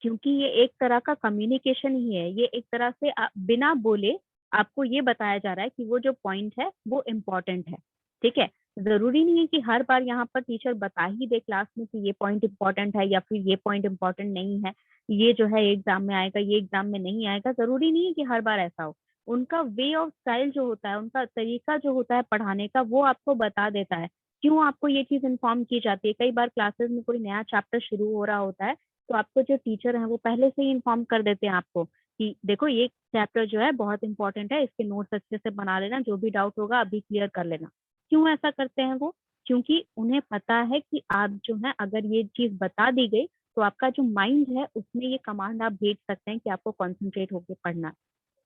क्योंकि ये एक तरह का कम्युनिकेशन ही है। ये एक तरह से बिना बोले आपको ये बताया जा रहा है कि वो जो पॉइंट है वो इम्पोर्टेंट है, ठीक है। जरूरी नहीं है कि हर बार यहाँ पर टीचर बता ही दे क्लास में कि ये पॉइंट इम्पोर्टेंट है या फिर ये पॉइंट इम्पोर्टेंट नहीं है, ये जो है एग्जाम में आएगा, ये एग्जाम में नहीं आएगा। जरूरी नहीं है कि हर बार ऐसा हो। उनका वे ऑफ स्टाइल जो होता है, उनका तरीका जो होता है पढ़ाने का, वो आपको बता देता है। क्यों आपको ये चीज इन्फॉर्म की जाती है? कई बार क्लासेस में कोई नया चैप्टर शुरू हो रहा होता है, तो आपको जो टीचर है वो पहले से ही इन्फॉर्म कर देते हैं आपको कि देखो ये चैप्टर जो है बहुत इंपॉर्टेंट है, इसके नोट्स अच्छे से बना लेना, जो भी डाउट होगा अभी क्लियर कर लेना। क्यों ऐसा करते हैं वो? क्योंकि उन्हें पता है कि आप जो है अगर ये चीज बता दी गई तो आपका जो माइंड है उसमें ये कमांड आप भेज सकते हैं कि आपको कॉन्सेंट्रेट होकर पढ़ना है,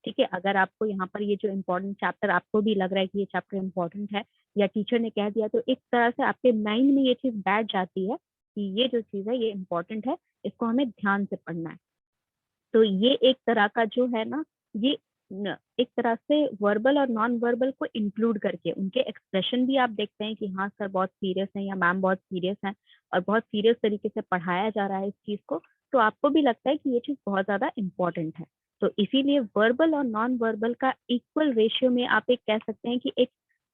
ठीक है। अगर आपको यहाँ पर ये जो इम्पोर्टेंट चैप्टर आपको भी लग रहा है कि ये चैप्टर इम्पोर्टेंट है, या टीचर ने कह दिया, तो एक तरह से आपके माइंड में ये चीज बैठ जाती है कि ये जो चीज है ये इम्पोर्टेंट है, इसको हमें ध्यान से पढ़ना है। तो ये एक तरह का जो है ना, ये एक तरह से वर्बल और नॉन वर्बल को इंक्लूड करके उनके एक्सप्रेशन भी आप देखते हैं कि हाँ सर बहुत सीरियस है या मैम बहुत सीरियस है, और बहुत सीरियस तरीके से पढ़ाया जा रहा है इस चीज को, तो आपको भी लगता है कि ये चीज बहुत ज्यादा इंपॉर्टेंट है। तो इसीलिए वर्बल और नॉन वर्बल का इक्वल रेशियो में आप एक कह सकते हैं कि एक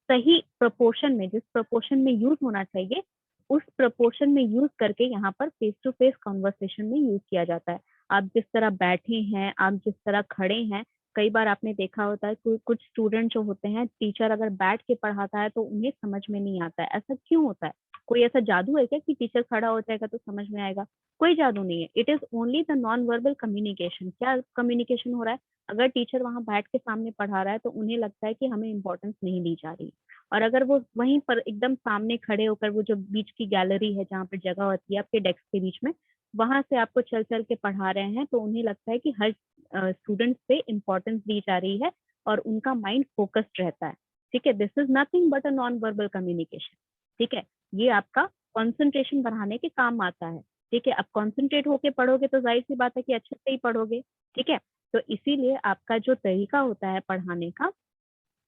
सही प्रोपोर्शन में, जिस प्रोपोर्शन में यूज होना चाहिए उस प्रोपोर्शन में यूज करके यहाँ पर फेस टू फेस कॉन्वर्सेशन में यूज किया जाता है। आप जिस तरह बैठे हैं, आप जिस तरह खड़े हैं, कई बार आपने देखा होता है कुछ स्टूडेंट जो होते हैं, टीचर अगर बैठ के पढ़ाता है तो उन्हें समझ में नहीं आता है। ऐसा क्यों होता है? कोई ऐसा जादू है क्या कि टीचर खड़ा हो जाएगा तो समझ में आएगा? कोई जादू नहीं है। It is only the non verbal communication. क्या कम्युनिकेशन हो रहा है? अगर टीचर वहां बैठ के सामने पढ़ा रहा है तो उन्हें लगता है कि हमें इंपॉर्टेंस नहीं दी जा रही, और अगर वो वहीं पर एकदम सामने खड़े होकर, वो जो बीच की गैलरी है जहाँ पर जगह होती है आपके डेस्क के बीच में, वहां से आपको चल चल के पढ़ा रहे हैं, तो उन्हें लगता है कि हर स्टूडेंट पे इम्पोर्टेंस दी जा रही है और उनका माइंड फोकस्ड रहता है, ठीक है। This is nothing but a non verbal communication, ठीक है। ये आपका कॉन्सेंट्रेशन बढ़ाने के काम आता है, ठीक है। अब कॉन्सेंट्रेट होके पढ़ोगे तो जाहिर सी बात है कि अच्छे से ही पढ़ोगे, ठीक है। तो इसीलिए आपका जो तरीका होता है पढ़ाने का,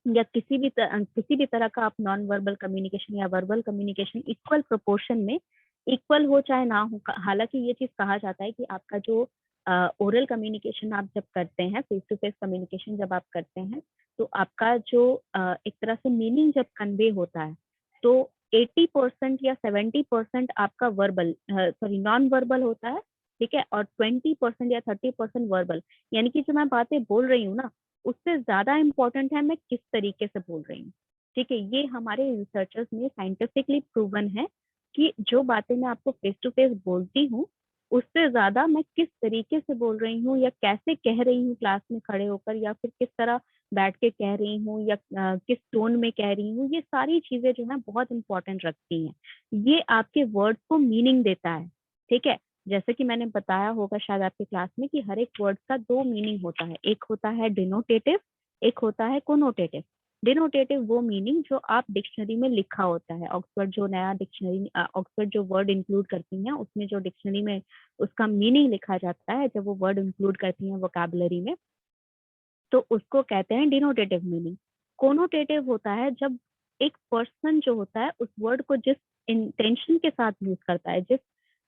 या किसी भी तरह का आप नॉन वर्बल कम्युनिकेशन या वर्बल कम्युनिकेशन इक्वल प्रोपोर्शन में, इक्वल हो चाहे ना हो। हालांकि ये चीज कहा जाता है कि आपका जो ओरल कम्युनिकेशन आप जब करते हैं, फेस टू फेस कम्युनिकेशन जब आप करते हैं, तो आपका जो एक तरह से मीनिंग जब कन्वे होता है, तो 80% या 70% आपका वर्बल, सॉरी नॉन वर्बल होता है, ठीक है, और 20% या 30% वर्बल। यानी कि जो मैं बातें बोल रही हूँ ना, उससे ज्यादा इम्पोर्टेंट है मैं किस तरीके से बोल रही हूँ, ठीक है, ये हमारे रिसर्चर्स ने साइंटिफिकली प्रूवन है कि जो बातें मैं आपको फेस टू फेस बोलती हूँ, उससे ज्यादा मैं किस तरीके से बोल रही हूँ या कैसे कह रही हूँ क्लास में खड़े होकर, या फिर किस तरह बैठ के कह रही हूँ, या किस टोन में कह रही हूँ, ये सारी चीजें जो है बहुत इंपॉर्टेंट रखती हैं। ये आपके वर्ड्स को मीनिंग देता है। ठीक है, जैसे कि मैंने बताया होगा शायद आपके क्लास में कि हर एक वर्ड का दो मीनिंग होता है, एक होता है डिनोटेटिव, एक होता है कोनोटेटिव। डिनोटेटिव वो मीनिंग जो आप डिक्शनरी में लिखा होता है, ऑक्सफोर्ड जो नया डिक्शनरी, ऑक्सफोर्ड जो वर्ड इंक्लूड करती है उसमें जो डिक्शनरी में उसका मीनिंग लिखा जाता है, जब वो वर्ड इंक्लूड करती है वोकैबुलरी में, तो उसको कहते हैं डिनोटेटिव मीनिंग। कोनोटेटिव होता है जब एक पर्सन जो होता है उस वर्ड को जिस इंटेंशन के साथ यूज करता है, जिस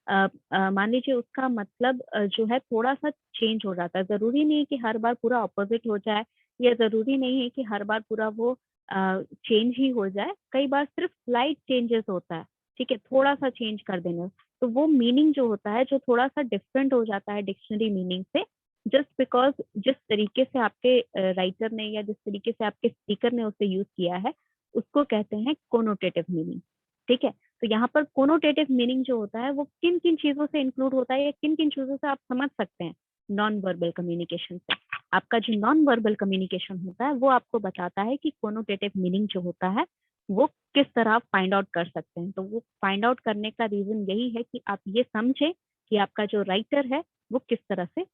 मान लीजिए उसका मतलब जो है थोड़ा सा चेंज हो जाता है। जरूरी नहीं है कि हर बार पूरा ऑपोजिट हो जाए, या जरूरी नहीं है कि हर बार पूरा वो चेंज ही हो जाए, कई बार सिर्फ स्लाइट चेंजेस होता है। ठीक है, थोड़ा सा चेंज कर देना, तो वो मीनिंग जो होता है जो थोड़ा सा डिफरेंट हो जाता है डिक्शनरी मीनिंग से, जस्ट बिकॉज जिस तरीके से आपके राइटर ने या जिस तरीके से आपके स्पीकर ने उसे यूज किया है, उसको कहते हैं कोनोटेटिव मीनिंग। ठीक है, तो यहाँ पर कोनोटेटिव मीनिंग जो होता है वो किन किन चीजों से इंक्लूड होता है या किन किन चीजों से आप समझ सकते हैं, नॉन वर्बल कम्युनिकेशन से। आपका जो नॉन वर्बल कम्युनिकेशन होता है वो आपको बताता है कि कोनोटेटिव मीनिंग जो होता है वो किस तरह आप फाइंड आउट कर सकते हैं। तो वो फाइंड आउट करने का रीजन यही है कि आप ये समझे कि आपका जो राइटर है वो किस तरह से,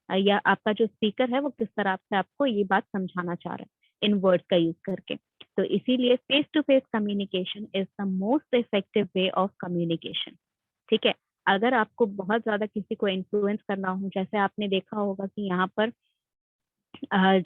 या आपका जो स्पीकर है वो किस तरह से आपको ये बात समझाना चाह रहा है इन वर्ड्स का यूज करके। तो इसीलिए face to face communication is the most effective way of communication. ठीक है, अगर आपको बहुत ज्यादा किसी को इन्फ्लुएंस करना हो, जैसे आपने देखा होगा कि यहाँ पर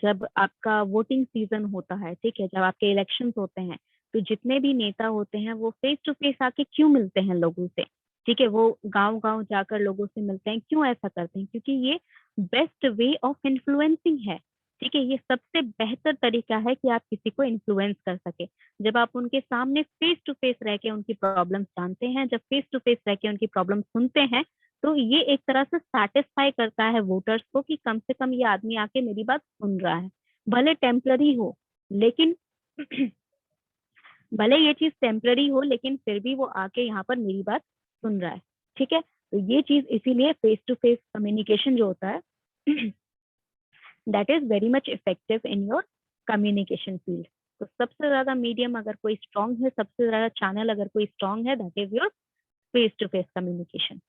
जब आपका वोटिंग सीजन होता है, ठीक है, जब आपके इलेक्शंस होते हैं, तो जितने भी नेता होते हैं वो फेस टू फेस आके क्यों मिलते हैं लोगों से। ठीक है, वो गांव गांव जाकर लोगों से मिलते हैं, क्यों ऐसा करते हैं, क्योंकि ये बेस्ट वे ऑफ इन्फ्लुएंसिंग है। ठीक है, ये सबसे बेहतर तरीका है कि आप किसी को इन्फ्लुएंस कर सके। जब आप उनके सामने फेस टू फेस रह के उनकी प्रॉब्लम जानते हैं, जब फेस टू फेस रह के उनकी प्रॉब्लम सुनते हैं, तो ये एक तरह से सेटिस्फाई करता है वोटर्स को कि कम से कम ये आदमी आके मेरी बात सुन रहा है, भले टेम्पररी हो, लेकिन भले ये चीज टेम्पररी हो लेकिन फिर भी वो आके यहाँ पर मेरी बात सुन रहा है। ठीक है, तो ये चीज इसीलिए फेस टू फेस कम्युनिकेशन जो होता है that is very much effective in your communication field. तो सबसे ज्यादा मीडियम अगर कोई स्ट्रॉन्ग है, सबसे ज्यादा चैनल अगर कोई स्ट्रॉन्ग है, that is your face to face communication.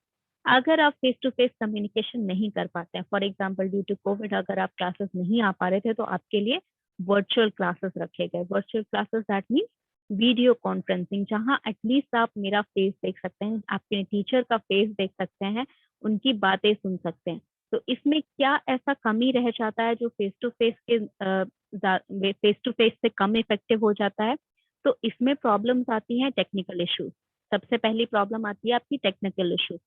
अगर आप फेस टू फेस कम्युनिकेशन नहीं कर पाते हैं, for example due to COVID अगर आप क्लासेस नहीं आ पा रहे थे, तो आपके लिए वर्चुअल क्लासेस रखे गए। Virtual classes that means video conferencing, जहां एटलीस्ट आप मेरा फेस देख सकते हैं, आपके टीचर का फेस देख सकते हैं, उनकी बातें सुन सकते हैं। तो इसमें क्या ऐसा कमी रह जाता है जो फेस टू फेस के फेस टू फेस से कम इफेक्टिव हो जाता है? तो इसमें प्रॉब्लम्स आती हैं टेक्निकल इश्यूज। सबसे पहली प्रॉब्लम आती है आपकी टेक्निकल इश्यूज,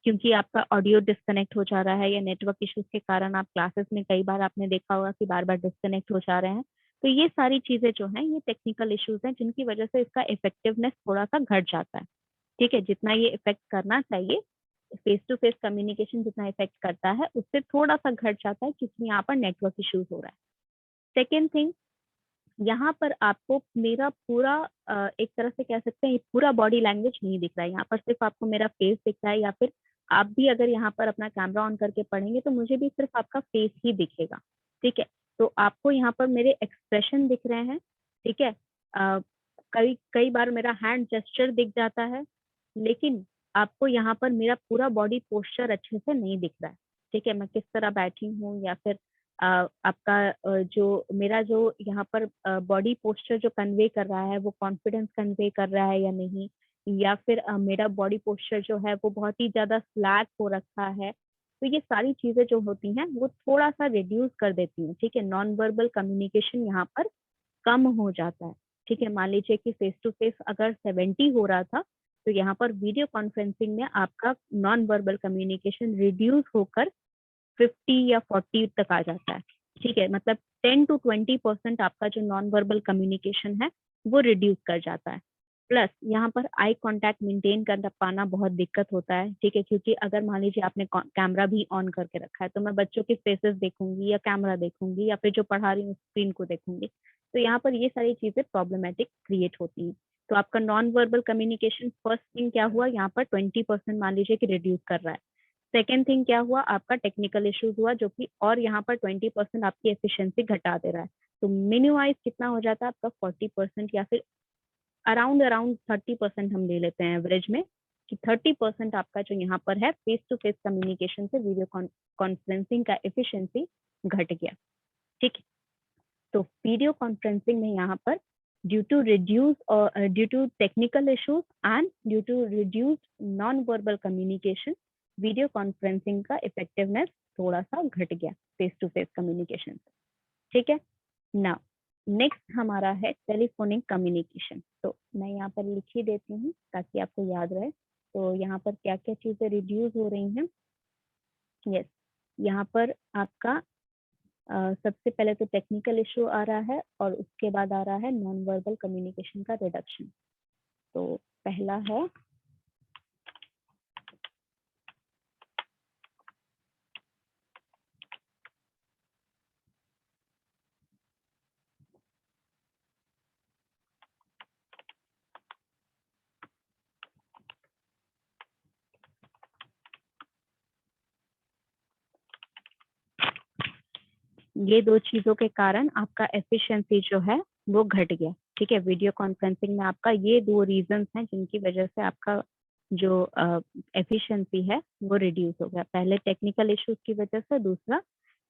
क्योंकि आपका ऑडियो डिस्कनेक्ट हो जा रहा है या नेटवर्क इश्यूज के कारण आप क्लासेस में कई बार आपने देखा होगा कि बार बार डिस्कनेक्ट हो जा रहे हैं। तो ये सारी चीजें जो हैं ये टेक्निकल इश्यूज हैं जिनकी वजह से इसका इफेक्टिवनेस थोड़ा सा घट जाता है। ठीक है, जितना ये इफेक्ट करना चाहिए, फेस टू फेस कम्युनिकेशन जितना इफेक्ट करता है उससे थोड़ा सा घट जाता है, क्योंकि यहाँ पर नेटवर्क इश्यूज हो रहा है। सेकेंड थिंग, यहाँ पर आपको मेरा पूरा एक तरह से कह सकते हैं पूरा बॉडी लैंग्वेज नहीं दिख रहा है, यहाँ पर सिर्फ आपको मेरा फेस दिख रहा है, या फिर आप भी अगर यहाँ पर अपना कैमरा ऑन करके पढ़ेंगे तो मुझे भी सिर्फ आपका फेस ही दिखेगा। ठीक है, तो आपको यहाँ पर मेरे एक्सप्रेशन दिख रहे हैं। ठीक है, कई कई बार मेरा हैंड जेस्चर दिख जाता है, लेकिन आपको यहाँ पर मेरा पूरा बॉडी पोस्चर अच्छे से नहीं दिख रहा है। ठीक है, मैं किस तरह बैठी हूँ, या फिर आपका जो मेरा जो यहाँ पर बॉडी पोस्चर जो कन्वे कर रहा है वो कॉन्फिडेंस कन्वे कर रहा है या नहीं, या फिर मेरा बॉडी पोस्चर जो है वो बहुत ही ज्यादा फ्लैट हो रखा है। तो ये सारी चीजें जो होती हैं वो थोड़ा सा रिड्यूस कर देती हैं। ठीक है, नॉन वर्बल कम्युनिकेशन यहाँ पर कम हो जाता है। ठीक है, मान लीजिए कि फेस टू फेस अगर 70 हो रहा था, तो यहाँ पर वीडियो कॉन्फ्रेंसिंग में आपका नॉन वर्बल कम्युनिकेशन रिड्यूस होकर 50 या 40 तक आ जाता है। ठीक है, मतलब 10 to 20% आपका जो नॉन वर्बल कम्युनिकेशन है वो रिड्यूस कर जाता है। प्लस यहाँ पर आई कांटेक्ट मेंटेन कर पाना बहुत दिक्कत होता है। ठीक है, क्योंकि अगर मान लीजिए आपने कैमरा भी ऑन करके रखा है, तो मैं बच्चों के फेसेस देखूंगी या कैमरा देखूंगी या फिर जो पढ़ा रही हूँ स्क्रीन को देखूंगी, तो यहाँ पर ये सारी चीजें प्रॉब्लमेटिक क्रिएट होती हैं। तो आपका non verbal communication first thing क्या हुआ, यहाँ पर 20% मान लीजिए कि रिड्यूस कर रहा है। सेकेंड थिंग क्या हुआ, आपका टेक्निकल इश्यूज हुआ जो कि और यहाँ पर 20% आपकी एफिशिएंसी घटा दे रहा है। तो मिनिमाइज कितना हो जाता है आपका 40% या फिर अराउंड अराउंड 30% हम ले लेते हैं एवरेज में, कि 30% आपका जो यहाँ पर है फेस टू फेस कम्युनिकेशन से वीडियो कॉन्फ्रेंसिंग का एफिशिएंसी घट गया। ठीक है, तो वीडियो कॉन्फ्रेंसिंग में यहाँ पर due to reduce due to technical issues and due to reduced non verbal communication, video conferencing का इफेक्टिवनेस थोड़ा सा घट गया फेस टू फेस कम्युनिकेशन से। ठीक है, नाउ नेक्स्ट हमारा है टेलीफोनिक कम्युनिकेशन। तो मैं यहाँ पर लिख ही देती हूँ ताकि आपको याद रहे। तो यहाँ पर क्या क्या चीजें रिड्यूस हो रही हैं। यस, यहाँ पर आपका सबसे पहले तो टेक्निकल इशू आ रहा है और उसके बाद आ रहा है नॉन वर्बल कम्युनिकेशन का रिडक्शन। तो पहला है ये दो चीजों के कारण आपका एफिशिएंसी जो है वो घट गया। ठीक है, वीडियो कॉन्फ्रेंसिंग में आपका ये दो रीजंस हैं जिनकी वजह से आपका जो एफिशिएंसी है वो रिड्यूस हो गया। पहले टेक्निकल इश्यूज की वजह से, दूसरा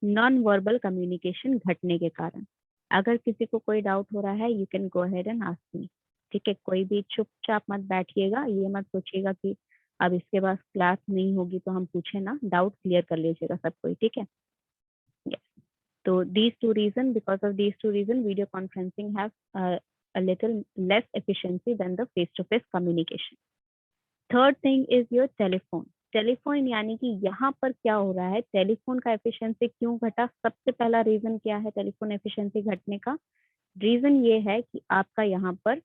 नॉन वर्बल कम्युनिकेशन घटने के कारण। अगर किसी को कोई डाउट हो रहा है you can go ahead and ask me. ठीक है, कोई भी चुपचाप मत बैठिएगा, ये मत सोचिएगा कि अब इसके बाद क्लास नहीं होगी तो हम पूछे ना, डाउट क्लियर कर लीजिएगा सब कोई। ठीक है, so these two reasons, because of these two reasons, video conferencing have a little less efficiency than the face-to-face communication. Third thing is your telephone. Telephone यानी कि यहाँ पर क्या हो रहा है, टेलीफोन का एफिशिएंसी क्यों घटा। सबसे पहला रीजन क्या है टेलीफोन एफिशिएंसी घटने का, रीजन ये है कि आपका यहाँ पर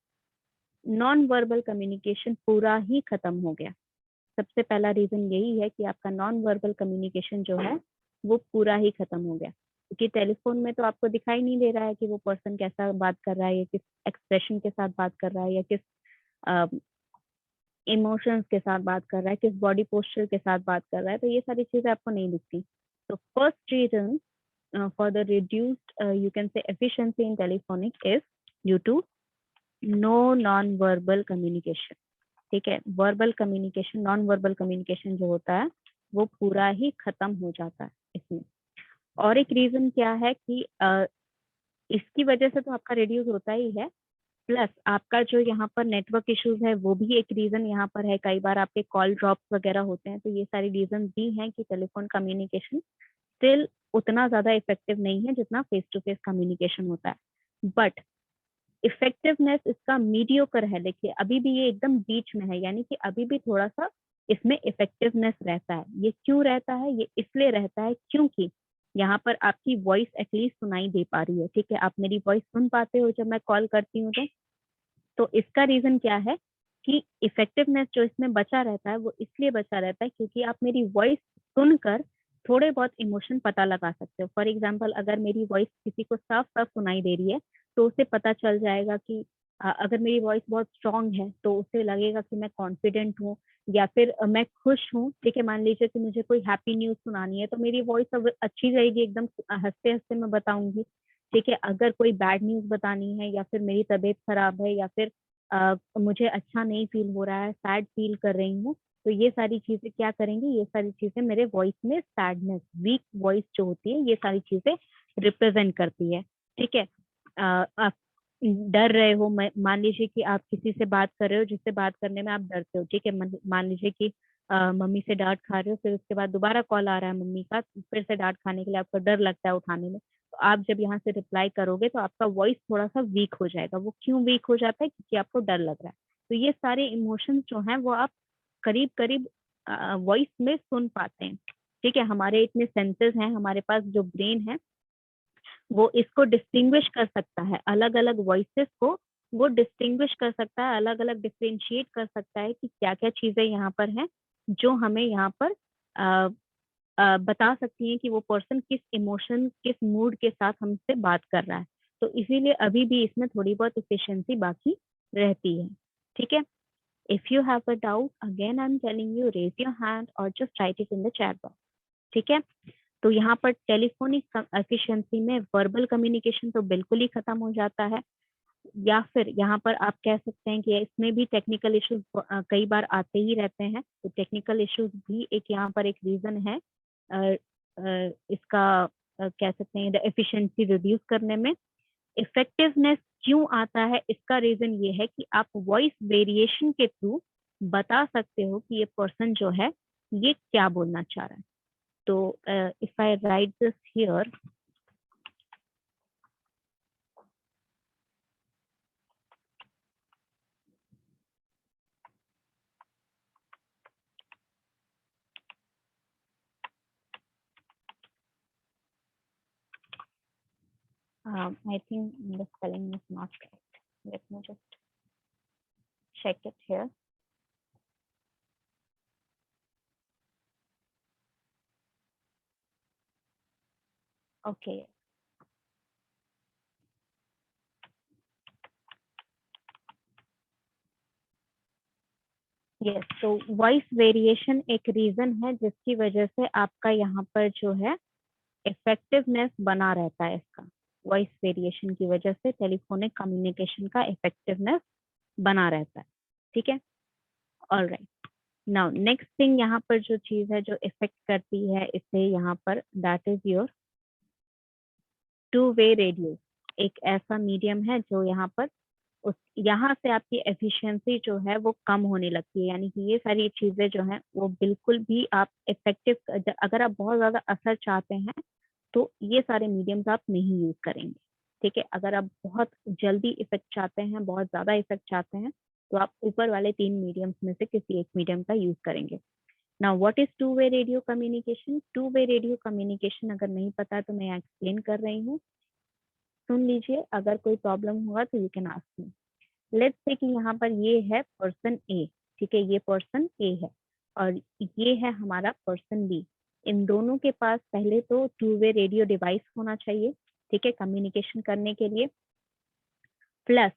नॉन वर्बल कम्युनिकेशन पूरा ही खत्म हो गया। सबसे पहला रीजन यही है कि आपका नॉन वर्बल कम्युनिकेशन जो है वो पूरा ही खत्म हो गया। क्योंकि टेलीफोन में तो आपको दिखाई नहीं दे रहा है कि वो पर्सन कैसा बात कर रहा है या किस एक्सप्रेशन के साथ बात कर रहा है या किस इमोशंस के साथ बात कर रहा है, किस बॉडी पोस्चर के साथ बात कर रहा है। तो ये सारी चीजें आपको नहीं दिखती। तो first reason for the reduced you can say efficiency in telephonic is due to no non verbal communication. ठीक है, verbal communication, non verbal communication जो होता है वो पूरा ही खत्म हो जाता है इसमें। और एक रीजन क्या है कि इसकी वजह से तो आपका रिड्यूस होता ही है, प्लस आपका जो यहाँ पर नेटवर्क इश्यूज है वो भी एक रीजन यहाँ पर है। कई बार आपके कॉल ड्रॉप वगैरह होते हैं, तो ये सारी रीजन भी हैं कि टेलीफोन कम्युनिकेशन स्टिल उतना ज्यादा इफेक्टिव नहीं है जितना फेस टू फेस कम्युनिकेशन होता है। बट इफेक्टिवनेस इसका मीडियोकर है। देखिए अभी भी ये एकदम बीच में है, यानी कि अभी भी थोड़ा सा इसमें इफेक्टिवनेस रहता है। ये क्यों रहता है, ये इसलिए रहता है क्योंकि यहाँ पर आपकी वॉइस एटलीस्ट सुनाई दे पा रही है। ठीक है, आप मेरी वॉइस सुन पाते हो जब मैं कॉल करती हूँ तो इसका रीजन क्या है कि इफेक्टिवनेस जो इसमें बचा रहता है वो इसलिए बचा रहता है क्योंकि आप मेरी वॉइस सुनकर थोड़े बहुत इमोशन पता लगा सकते हो। फॉर एग्जाम्पल, अगर मेरी वॉइस किसी को साफ साफ सुनाई दे रही है तो उसे पता चल जाएगा कि अगर मेरी वॉइस बहुत स्ट्रांग है तो उसे लगेगा कि मैं कॉन्फिडेंट हूँ या फिर मैं खुश हूँ। ठीक है, मान लीजिए कि मुझे कोई हैप्पी न्यूज सुनानी है तो मेरी वॉइस अब अच्छी रहेगी, एकदम हंसते हंसते मैं बताऊंगी। ठीक है, अगर कोई बैड न्यूज बतानी है या फिर मेरी तबीयत खराब है या फिर मुझे अच्छा नहीं फील हो रहा है, सैड फील कर रही हूँ, तो ये सारी चीजें क्या करेंगी, ये सारी चीजें मेरे वॉइस में सैडनेस, वीक वॉइस जो होती है ये सारी चीजें रिप्रेजेंट करती है। ठीक है, आप डर रहे हो, मान लीजिए कि आप किसी से बात कर रहे हो जिससे बात करने में आप डरते हो। ठीक है, मान लीजिए कि मम्मी से डांट खा रहे हो, फिर उसके बाद दोबारा कॉल आ रहा है मम्मी का, फिर से डांट खाने के लिए आपको डर लगता है उठाने में। तो आप जब यहाँ से रिप्लाई करोगे तो आपका वॉइस थोड़ा सा वीक हो जाएगा। वो क्यों वीक हो जाता है, क्योंकि आपको डर लग रहा है। तो ये सारे इमोशंस जो हैं वो आप करीब करीब वॉइस में सुन पाते हैं। ठीक है, हमारे इतने सेंसेस हैं, हमारे पास जो ब्रेन है वो इसको डिस्टिंग्विश कर सकता है, अलग अलग वॉइसेस को वो डिस्टिंग्विश कर सकता है, अलग अलग डिफ्रेंशिएट कर सकता है कि क्या क्या चीजें यहाँ पर हैं जो हमें यहाँ पर बता सकती हैं कि वो पर्सन किस इमोशन, किस मूड के साथ हमसे बात कर रहा है। तो इसीलिए अभी भी इसमें थोड़ी बहुत एफिशिएंसी बाकी रहती है। ठीक है, if you have a doubt again I am telling you, raise your hand और just write it in the chat box. ठीक है, तो यहाँ पर टेलीफोनिक एफिशिएंसी में वर्बल कम्युनिकेशन तो बिल्कुल ही खत्म हो जाता है, या फिर यहाँ पर आप कह सकते हैं कि इसमें भी टेक्निकल इश्यूज कई बार आते ही रहते हैं, तो टेक्निकल इश्यूज भी एक यहाँ पर एक रीजन है इसका कह सकते हैं एफिशिएंसी रिड्यूस करने में। इफेक्टिवनेस क्यों आता है, इसका रीजन ये है कि आप वॉइस वेरिएशन के थ्रू बता सकते हो कि ये पर्सन जो है ये क्या बोलना चाह रहा है। तो if I right this here, I think the spelling is not correct. Let me just check it here. Okay. Yes, तो वॉइस वेरिएशन एक रीजन है जिसकी वजह से आपका यहाँ पर जो है इफेक्टिवनेस बना रहता है। इसका वॉइस वेरिएशन की वजह से टेलीफोनिक कम्युनिकेशन का इफेक्टिवनेस बना रहता है। ठीक है, ऑलराइट। नाउ नेक्स्ट थिंग यहाँ पर जो चीज है जो इफेक्ट करती है इसे यहाँ पर, that is your two way radio. एक ऐसा मीडियम है जो यहाँ पर उस यहाँ से आपकी एफिशिएंसी जो है वो कम होने लगती है, यानी कि ये सारी चीजें जो हैं वो बिल्कुल भी आप इफेक्टिव, अगर आप बहुत ज्यादा असर चाहते हैं तो ये सारे मीडियम्स आप नहीं यूज करेंगे। ठीक है, अगर आप बहुत जल्दी इफेक्ट चाहते हैं, बहुत ज्यादा इफेक्ट चाहते हैं, तो आप ऊपर वाले 3 मीडियम्स में से किसी एक मीडियम का यूज करेंगे। Now what is two way radio communication? Two way radio communication अगर नहीं पता है तो मैं एक्सप्लेन कर रही हूँ, सुन लीजिए, अगर कोई प्रॉब्लम हुआ तो you can ask me. Let's say कि यहाँ पर ये है पर्सन ए, ठीक है, ये पर्सन ए है और ये है हमारा पर्सन बी। इन दोनों के पास पहले तो टू वे रेडियो डिवाइस होना चाहिए, ठीक है, कम्युनिकेशन करने के लिए। प्लस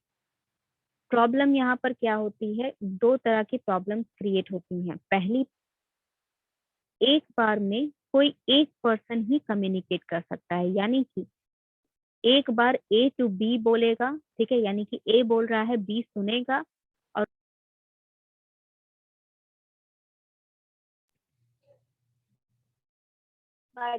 प्रॉब्लम यहाँ पर क्या होती है, 2 तरह की प्रॉब्लम क्रिएट होती हैं। पहली, एक बार में कोई एक पर्सन ही कम्युनिकेट कर सकता है, यानी कि एक बार ए टू बी बोलेगा, ठीक है, यानी कि ए बोल रहा है, बी सुनेगा, और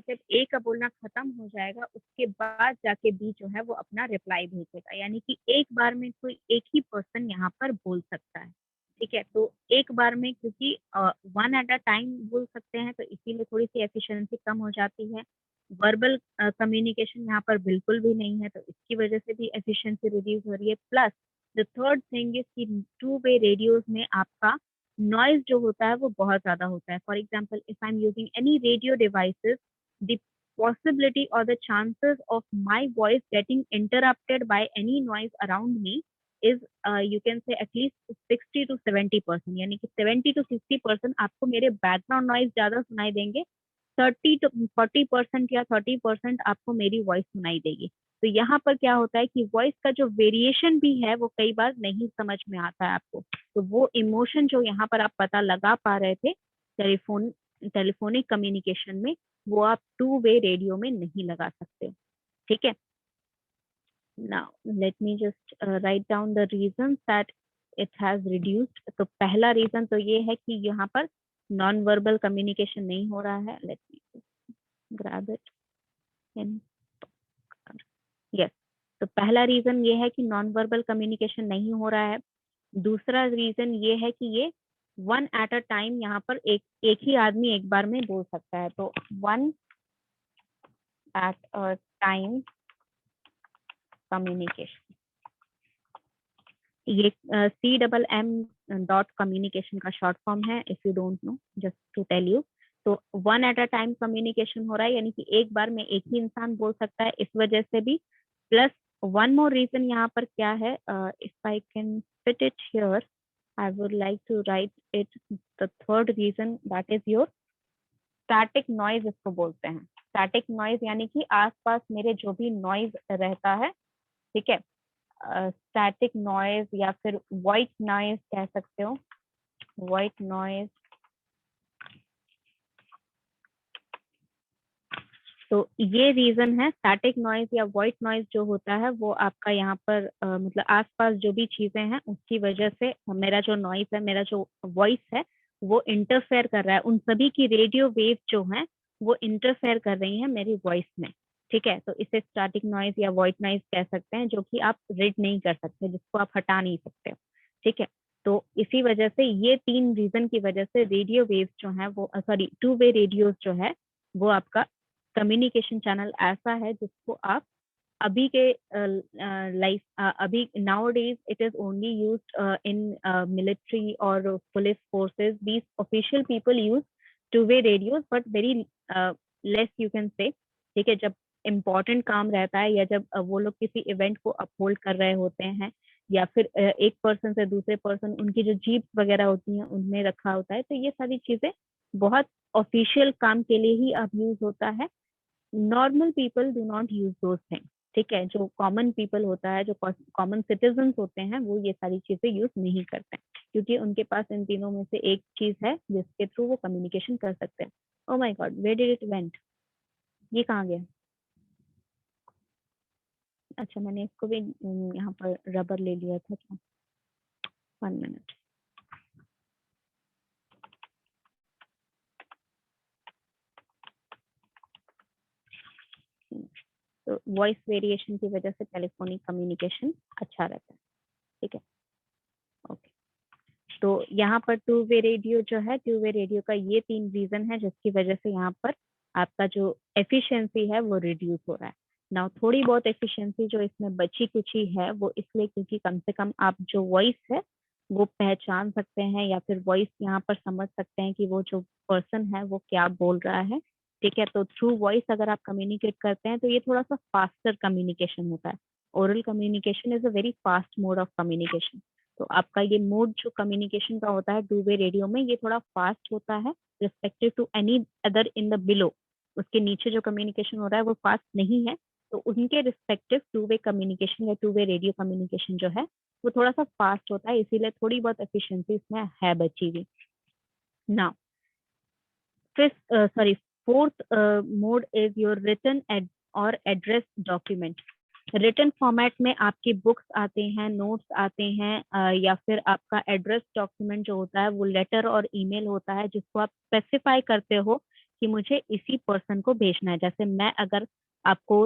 जब ए का बोलना खत्म हो जाएगा उसके बाद जाके बी जो है वो अपना रिप्लाई भेजेगा, यानी कि एक बार में कोई एक ही पर्सन यहाँ पर बोल सकता है। ठीक है, तो एक बार में क्योंकि 1 एट अ टाइम बोल सकते हैं तो इसीलिए थोड़ी सी एफिशिएंसी कम हो जाती है। वर्बल कम्युनिकेशन यहाँ पर बिल्कुल भी नहीं है तो इसकी वजह से भी एफिशिएंसी रिड्यूस हो रही है। Plus the third thing is कि टू वे रेडियोज में आपका नॉइज जो होता है वो बहुत ज्यादा होता है। For example, if I am using any radio devices, the possibility or the chances of my voice getting interrupted by any noise around me is you can say at least 60 to 70%, यानी कि 70 to 60% आपको मेरे background noise ज्यादा सुनाई देंगे, 30 to 40% या 30% आपको मेरी वॉइस सुनाई देगी। तो यहाँ पर क्या होता है कि वॉइस का जो वेरिएशन भी है वो कई बार नहीं समझ में आता है आपको, तो वो इमोशन जो यहाँ पर आप पता लगा पा रहे थे टेलीफोनिक कम्युनिकेशन में, वो आप टू वे रेडियो में नहीं लगा सकते। ठीक है, now let me just write down the reason that it has reduced. तो पहला रीजन तो ये है कि यहाँ पर नॉन वर्बल कम्युनिकेशन नहीं हो रहा है। Let me grab it in, yes. तो पहला रीजन ये है कि नॉन वर्बल कम्युनिकेशन नहीं हो रहा है। दूसरा रीजन ये है कि ये 1 एट अ टाइम यहाँ पर एक ही आदमी एक बार में बोल सकता है, तो 1 at a time communication, ये CMM.communication का शॉर्ट फॉर्म है, if you don't know, just to tell you. तो 1 एट अ टाइम कम्युनिकेशन हो रहा है, यानी कि एक बार में एक ही इंसान बोल सकता है, इस वजह से भी। प्लस वन मोर रीजन यहाँ पर क्या है, if I can fit it here, I would like to write it. The third reason that is your static noise, इसको बोलते हैं। स्टैटिक नॉइज यानी कि आसपास मेरे जो भी नॉइज रहता है ठीक है। स्टैटिक नॉइज या फिर व्हाइट नॉइज कह सकते हो, व्हाइट नॉइज। तो ये रीजन है, स्टैटिक नॉइज या व्हाइट नॉइज जो होता है वो आपका यहाँ पर मतलब आसपास जो भी चीजें हैं उसकी वजह से मेरा जो नॉइज है, मेरा जो वॉइस है वो इंटरफेयर कर रहा है, उन सभी की रेडियो वेव जो है वो इंटरफेयर कर रही है मेरी वॉइस में। ठीक है, तो इसे स्टैटिक नॉइज या व्हाइट नॉइज कह सकते हैं, जो कि आप रीड नहीं कर सकते, जिसको आप हटा नहीं सकते। ठीक है, तो इसी वजह से ये 3 रीजन की वजह से रेडियो वेव्स जो है वो, सॉरी, टू वे रेडियोस जो है वो आपका कम्युनिकेशन चैनल ऐसा है जिसको आप अभी के लाइफ, अभी now days it is only used in military और police forces, these official people use two way radios but very less you can say. ठीक है, जब इम्पोर्टेंट काम रहता है या जब वो लोग किसी इवेंट को अपहोल्ड कर रहे होते हैं या फिर एक पर्सन से दूसरे पर्सन, उनकी जो जीप वगैरह होती हैं उनमें रखा होता है, तो ये सारी चीजें बहुत ऑफिशियल काम के लिए ही अब यूज होता है। Normal people do not use those things. ठीक है, जो कॉमन पीपल होता है, जो कॉमन सिटीजन होते हैं, वो ये सारी चीजें यूज नहीं करते हैं, क्योंकि उनके पास इन तीनों में से एक चीज है जिसके थ्रू वो कम्युनिकेशन कर सकते हैं। Oh my God, where did it went? ये कहाँ गया? अच्छा, मैंने इसको भी यहाँ पर रबर ले लिया था क्या? 1 मिनट। तो वॉइस वेरिएशन की वजह से टेलीफोनिक कम्युनिकेशन अच्छा रहता है। ठीक है, ओके। तो यहाँ पर टू वे रेडियो जो है, टू वे रेडियो का ये 3 रीजन है जिसकी वजह से यहाँ पर आपका जो एफिशिएंसी है वो रिड्यूस हो रहा है। नाउ थोड़ी बहुत एफिशिएंसी जो इसमें बची कुची है वो इसलिए क्योंकि कम से कम आप जो वॉइस है वो पहचान सकते हैं या फिर वॉइस यहाँ पर समझ सकते हैं कि वो जो पर्सन है वो क्या बोल रहा है। ठीक है, तो थ्रू वॉइस अगर आप कम्युनिकेट करते हैं तो ये थोड़ा सा फास्टर कम्युनिकेशन होता है। Oral communication is a very fast mode of communication. तो आपका ये मोड जो कम्युनिकेशन का होता है टू वे रेडियो में, ये थोड़ा फास्ट होता है respective to any other in the below. उसके नीचे जो कम्युनिकेशन हो रहा है वो फास्ट नहीं है, तो उनके रिस्पेक्टिव टू वे कम्युनिकेशन या टू वे रेडियो कम्युनिकेशन जो है वो थोड़ा सा फास्ट होता है, इसीलिए थोड़ी बहुत एफिशिएंसी इसमें है बची हुई। Now fifth, sorry, fourth mode is your written और एड्रेस डॉक्यूमेंट। रिटन फॉर्मेट में आपकी बुक्स आते हैं, नोट्स आते हैं, या फिर आपका एड्रेस डॉक्यूमेंट जो होता है वो लेटर और ईमेल होता है, जिसको आप स्पेसिफाई करते हो कि मुझे इसी पर्सन को भेजना है। जैसे मैं अगर आपको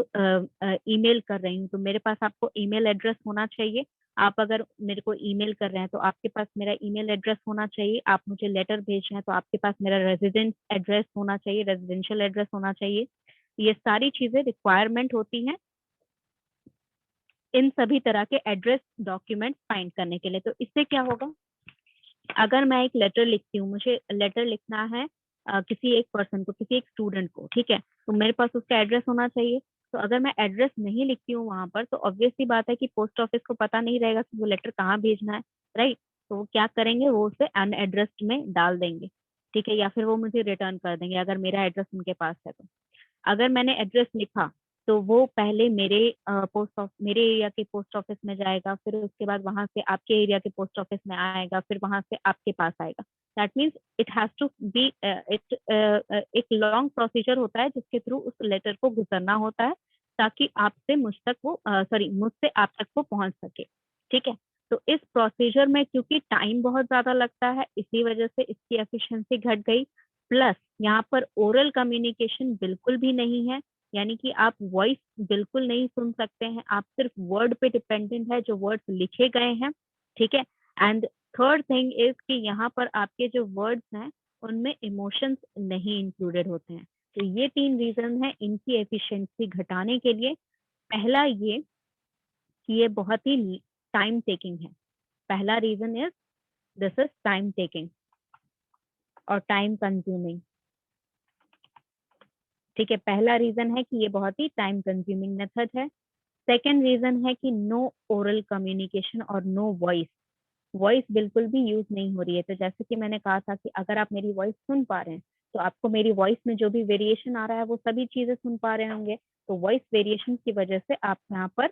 ईमेल कर रही हूँ तो मेरे पास आपको ईमेल एड्रेस होना चाहिए। आप अगर मेरे को ईमेल कर रहे हैं तो आपके पास मेरा ईमेल एड्रेस होना चाहिए। आप मुझे लेटर भेज रहे हैं तो आपके पास मेरा रेजिडेंट एड्रेस होना चाहिए, रेजिडेंशियल एड्रेस होना चाहिए। ये सारी चीजें रिक्वायरमेंट होती हैं इन सभी तरह के एड्रेस डॉक्यूमेंट फाइंड करने के लिए। तो इससे क्या होगा, अगर मैं एक लेटर लिखती हूँ, मुझे लेटर लिखना है किसी एक पर्सन को, किसी एक स्टूडेंट को, ठीक है, तो मेरे पास उसका एड्रेस होना चाहिए। तो अगर मैं एड्रेस नहीं लिखती हूँ वहां पर तो ऑब्वियस सी बात है कि पोस्ट ऑफिस को पता नहीं रहेगा कि वो लेटर कहाँ भेजना है, राइट। तो वो क्या करेंगे, वो उसे अनएड्रेस्ड में डाल देंगे। ठीक है, या फिर वो मुझे रिटर्न कर देंगे अगर मेरा एड्रेस उनके पास है तो। अगर मैंने एड्रेस लिखा तो वो पहले मेरे मेरे एरिया के पोस्ट ऑफिस में जाएगा, फिर उसके बाद वहां से आपके एरिया के पोस्ट ऑफिस में आएगा, फिर वहां से आपके पास आएगा। That means it has to be it एक लॉन्ग प्रोसीजर होता है जिसके थ्रू उस लेटर को गुजरना होता है, ताकि आपसे मुझ तक वो, सॉरी, मुझसे आप तक वो पहुंच सके। ठीक है, तो इस प्रोसीजर में क्योंकि टाइम बहुत ज्यादा लगता है, इसी वजह से इसकी एफिशिएंसी घट गई। प्लस यहाँ पर ओरल कम्युनिकेशन बिल्कुल भी नहीं है, यानी कि आप वॉइस बिल्कुल नहीं सुन सकते हैं, आप सिर्फ वर्ड पे डिपेंडेंट है, जो वर्ड्स लिखे गए हैं। ठीक है, एंड थर्ड थिंग इज कि यहाँ पर आपके जो वर्ड्स हैं उनमें इमोशंस नहीं इंक्लूडेड होते हैं। तो ये 3 रीजन है इनकी एफिशिएंसी घटाने के लिए। पहला ये कि ये बहुत ही टाइम टेकिंग है। पहला reason is this is time taking और टाइम कंज्यूमिंग। ठीक है, पहला रीजन है कि ये बहुत ही टाइम कंज्यूमिंग मेथड है। सेकेंड रीजन है कि नो ओरल कम्युनिकेशन और नो वॉइस, वॉइस बिल्कुल भी यूज नहीं हो रही है। तो जैसे कि मैंने कहा था कि अगर आप मेरी वॉइस सुन पा रहे हैं तो आपको मेरी वॉइस में जो भी वेरिएशन आ रहा है वो सभी चीजें सुन पा रहे होंगे। तो वॉइस वेरिएशन की वजह से आप यहाँ पर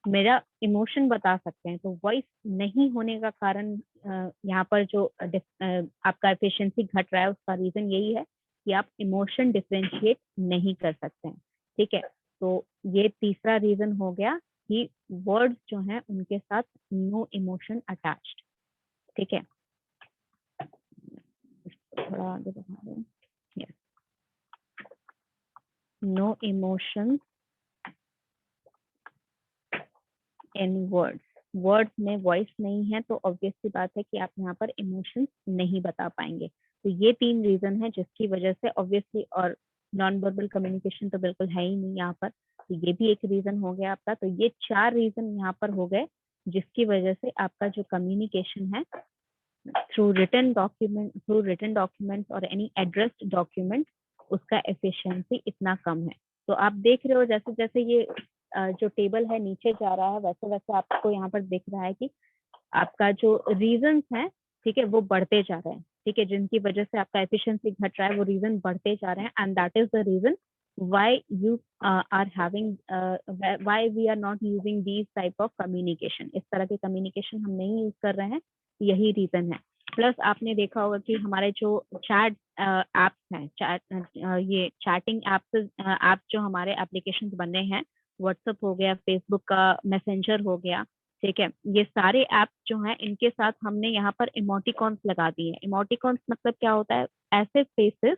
मेरा इमोशन बता सकते हैं। तो वॉइस नहीं होने का कारण यहाँ पर जो आपका एफिशिएंसी घट रहा है उसका रीजन यही है कि आप इमोशन डिफरेंशिएट नहीं कर सकते हैं। ठीक है, तो ये तीसरा रीजन हो गया कि वर्ड्स जो हैं उनके साथ नो इमोशन अटैच्ड। ठीक है, थोड़ा आगे बढ़ा दें। Yes, no emotion in words. Words में वॉइस नहीं है तो ऑब्वियस सी बात है कि आप यहाँ पर इमोशंस नहीं बता पाएंगे। तो ये 3 रीजन है जिसकी वजह से ऑब्वियसली, और नॉन वर्बल कम्युनिकेशन तो बिल्कुल है ही नहीं यहाँ पर, तो ये भी एक रीजन हो गया आपका। तो ये 4 रीजन यहाँ पर हो गए जिसकी वजह से आपका जो कम्युनिकेशन है थ्रू रिटन डॉक्यूमेंट और एनी एड्रेस्ड डॉक्यूमेंट, उसका एफिशिएंसी इतना कम है। तो आप देख रहे हो जैसे जैसे ये जो टेबल है नीचे जा रहा है वैसे वैसे आपको यहाँ पर दिख रहा है कि आपका जो रीजंस हैं, ठीक है, वो बढ़ते जा रहे हैं। ठीक है, जिनकी वजह से आपका एफिशिएंसी घट रहा है वो रीजन बढ़ते जा रहे हैं, and that is the reason why you are having why we are not using these type of communication. इस तरह के कम्युनिकेशन हम नहीं यूज कर रहे हैं, यही रीजन है। प्लस आपने देखा होगा कि हमारे जो चैट एप्स हैं, ये चैटिंग एप्स जो हमारे एप्लीकेशन बने हैं, व्हाट्सएप हो गया, फेसबुक का मैसेंजर हो गया, ठीक है, ये सारे ऐप्स जो हैं इनके साथ हमने यहाँ पर इमोटिकॉन्स लगा दिए हैं। इमोटिकॉन्स मतलब क्या होता है? ऐसे फेसेस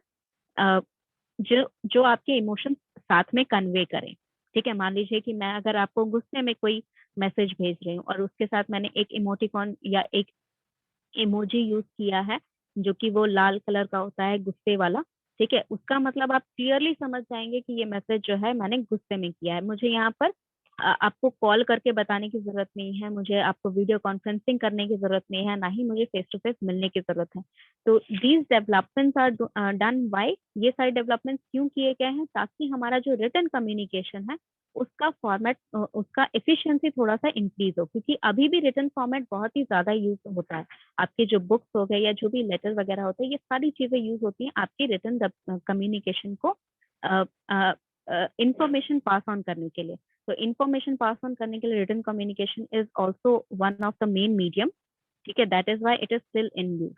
जो जो आपके इमोशंस साथ में कन्वे करें। ठीक है, मान लीजिए कि मैं अगर आपको गुस्से में कोई मैसेज भेज रही हूँ और उसके साथ मैंने एक इमोटिकॉन या एक इमोजी यूज किया है जो कि वो लाल कलर का होता है, गुस्से वाला। ठीक है, उसका मतलब आप क्लियरली समझ जाएंगे कि ये मैसेज जो है मैंने गुस्से में किया है। मुझे यहाँ पर आपको कॉल करके बताने की जरूरत नहीं है, मुझे आपको वीडियो कॉन्फ्रेंसिंग करने की जरूरत नहीं है, ना ही मुझे फेस टू फेस मिलने की जरूरत है। तो these developments are done by, ये सारे डेवलपमेंट्स क्यों किए गए हैं? ताकि हमारा जो रिटन कम्युनिकेशन है उसका फॉर्मेट, उसका एफिशिएंसी थोड़ा सा इंक्रीज हो, क्योंकि अभी भी रिटन फॉर्मेट बहुत ही ज्यादा यूज होता है। आपके जो बुक्स हो गए या जो भी लेटर वगैरह होते हैं, ये सारी चीजें यूज होती हैं आपकी रिटन कम्युनिकेशन को इंफॉर्मेशन पास ऑन करने के लिए। तो इंफॉर्मेशन पास ऑन करने के लिए written communication is also one of the main medium. ठीक है, that is why it is still in use.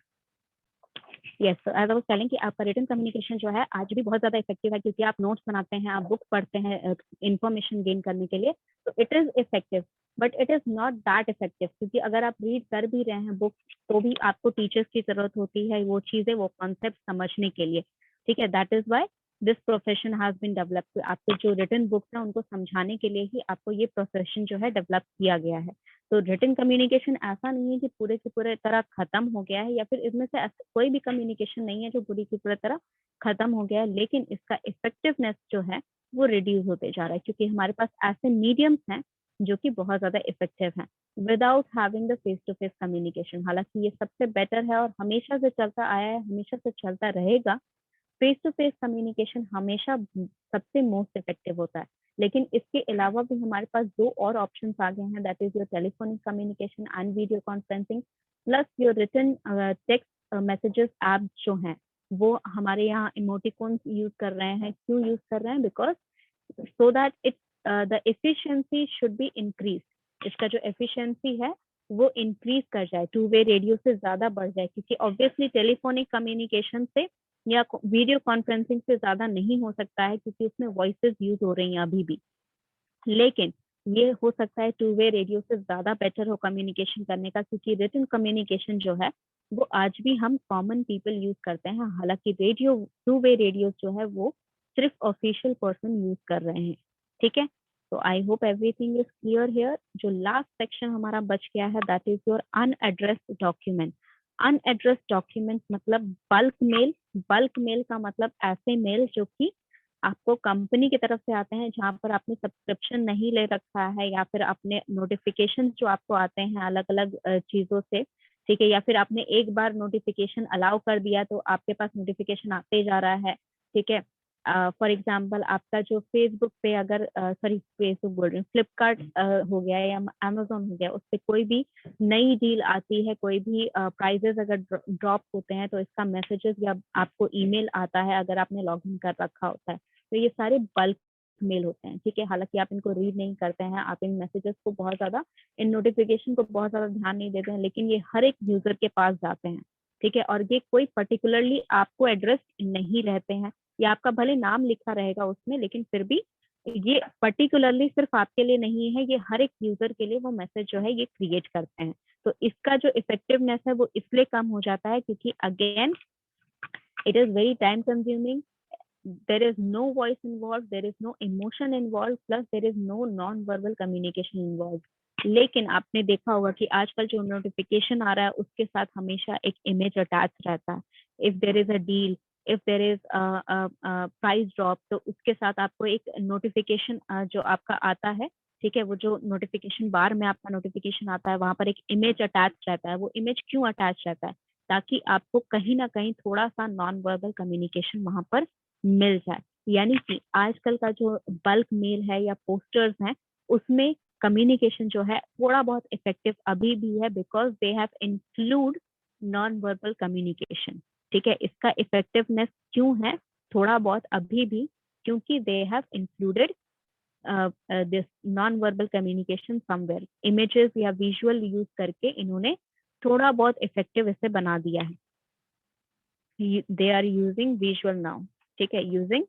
Yes, as I was telling कि आपका रिटन कम्युनिकेशन जो है आज भी बहुत ज्यादा इफेक्टिव है, क्योंकि आप नोट्स बनाते हैं, आप बुक्स पढ़ते हैं इंफॉर्मेशन गेन करने के लिए, तो it is effective. But it is not that effective, क्योंकि अगर आप रीड कर भी रहे हैं बुक्स तो भी आपको टीचर्स की जरूरत होती है वो चीजें, वो कॉन्सेप्ट समझने के लिए। ठीक है, that is why this profession has been developed. आपके जो रिटन बुक्स हैं उनको समझाने के लिए ही आपको ये प्रोफेशन जो है डेवलप किया गया है। तो रिटन कम्युनिकेशन ऐसा नहीं है कि पूरे की पूरे तरह खत्म हो गया है, या फिर इसमें से कोई भी कम्युनिकेशन नहीं है जो पूरी की पूरी तरह खत्म हो गया है, लेकिन इसका इफेक्टिवनेस जो है वो रिड्यूस होते जा रहा है, क्योंकि हमारे पास ऐसे मीडियम्स हैं जो कि बहुत ज्यादा इफेक्टिव हैं without having the face to face communication. हालांकि ये सबसे बेटर है और हमेशा से चलता आया है, हमेशा से चलता रहेगा। फेस टू फेस कम्युनिकेशन हमेशा सबसे मोस्ट इफेक्टिव होता है, लेकिन इसके अलावा भी हमारे पास 2 और ऑप्शंस आ गए हैं, that is your telephonic communication and video conferencing, plus your written text messages app जो हैं वो हमारे यहाँ इमोटिकॉन्स यूज कर रहे हैं। क्यों यूज कर रहे हैं? Because so that it the efficiency should be increase. इसका जो एफिशिएंसी है वो इंक्रीज कर जाए, 2 वे रेडियो से ज्यादा बढ़ जाए, क्योंकि ऑब्वियसली टेलीफोनिक कम्युनिकेशन से या वीडियो कॉन्फ्रेंसिंग से ज्यादा नहीं हो सकता है, क्योंकि उसमें वॉइसेस यूज हो रही हैं अभी भी। लेकिन ये हो सकता है 2 वे रेडियो से ज्यादा बेटर हो कम्युनिकेशन करने का, क्योंकि रिटन कम्युनिकेशन जो है वो आज भी हम कॉमन पीपल यूज करते हैं। हालांकि रेडियो 2 वे रेडियो जो है वो सिर्फ ऑफिशियल पर्सन यूज कर रहे हैं। ठीक है, तो I hope everything is clear here. जो लास्ट सेक्शन हमारा बच गया है that is your unaddressed document. Unaddressed document मतलब बल्क मेल। बल्क मेल का मतलब ऐसे मेल जो कि आपको कंपनी की तरफ से आते हैं, जहाँ पर आपने सब्सक्रिप्शन नहीं ले रखा है, या फिर आपने नोटिफिकेशन जो आपको आते हैं अलग अलग चीजों से, ठीक है, या फिर आपने एक बार नोटिफिकेशन अलाउ कर दिया तो आपके पास नोटिफिकेशन आते जा रहा है। ठीक है, फॉर एग्जाम्पल आपका जो फेसबुक पे अगर सॉरी फेसबुक बोल रही हूँ, फ्लिपकार्ट हो गया या अमेजोन हो गया, उस पर कोई भी नई डील आती है, कोई भी प्राइजेस अगर ड्रॉप होते हैं तो इसका मैसेजेस या आपको ईमेल आता है अगर आपने लॉग इन कर रखा होता है। तो ये सारे बल्क मेल होते हैं, ठीक है। हालांकि आप इनको रीड नहीं करते हैं, आप इन मैसेजेस को बहुत ज्यादा, इन नोटिफिकेशन को बहुत ज्यादा ध्यान नहीं देते हैं, लेकिन ये हर एक यूजर के पास जाते हैं, ठीक है। और ये कोई पर्टिकुलरली आपको एड्रेस नहीं रहते हैं, या आपका भले नाम लिखा रहेगा उसमें, लेकिन फिर भी ये पर्टिकुलरली सिर्फ आपके लिए नहीं है, ये हर एक यूजर के लिए वो मैसेज जो है ये क्रिएट करते हैं। तो इसका जो इफेक्टिवनेस है वो इसलिए कम हो जाता है क्योंकि again it is very time consuming, there is no voice involved, there is no emotion involved, plus there is no non verbal communication involved। लेकिन आपने देखा होगा कि आजकल जो नोटिफिकेशन आ रहा है उसके साथ हमेशा एक इमेज अटैच रहता है। If there is a deal, if there is price drop, तो उसके साथ आपको एक नोटिफिकेशन जो आपका आता है, ठीक है, वो जो नोटिफिकेशन बार में आपका नोटिफिकेशन आता है वहां पर एक इमेज अटैच रहता है। वो इमेज क्यों अटैच रहता है? ताकि आपको कहीं ना कहीं थोड़ा सा नॉन वर्बल कम्युनिकेशन वहां पर मिल जाए। यानी कि आजकल का जो बल्क मेल है या पोस्टर्स हैं, उसमें कम्युनिकेशन जो है थोड़ा बहुत इफेक्टिव अभी भी है, because they have include non verbal communication, ठीक है। इसका इफेक्टिवनेस क्यों है थोड़ा बहुत अभी भी? क्योंकि they have included this non verbal communication somewhere, images या विजुअल यूज करके इन्होंने थोड़ा बहुत इफेक्टिव इसे बना दिया है। They are using visual now, ठीक है, यूजिंग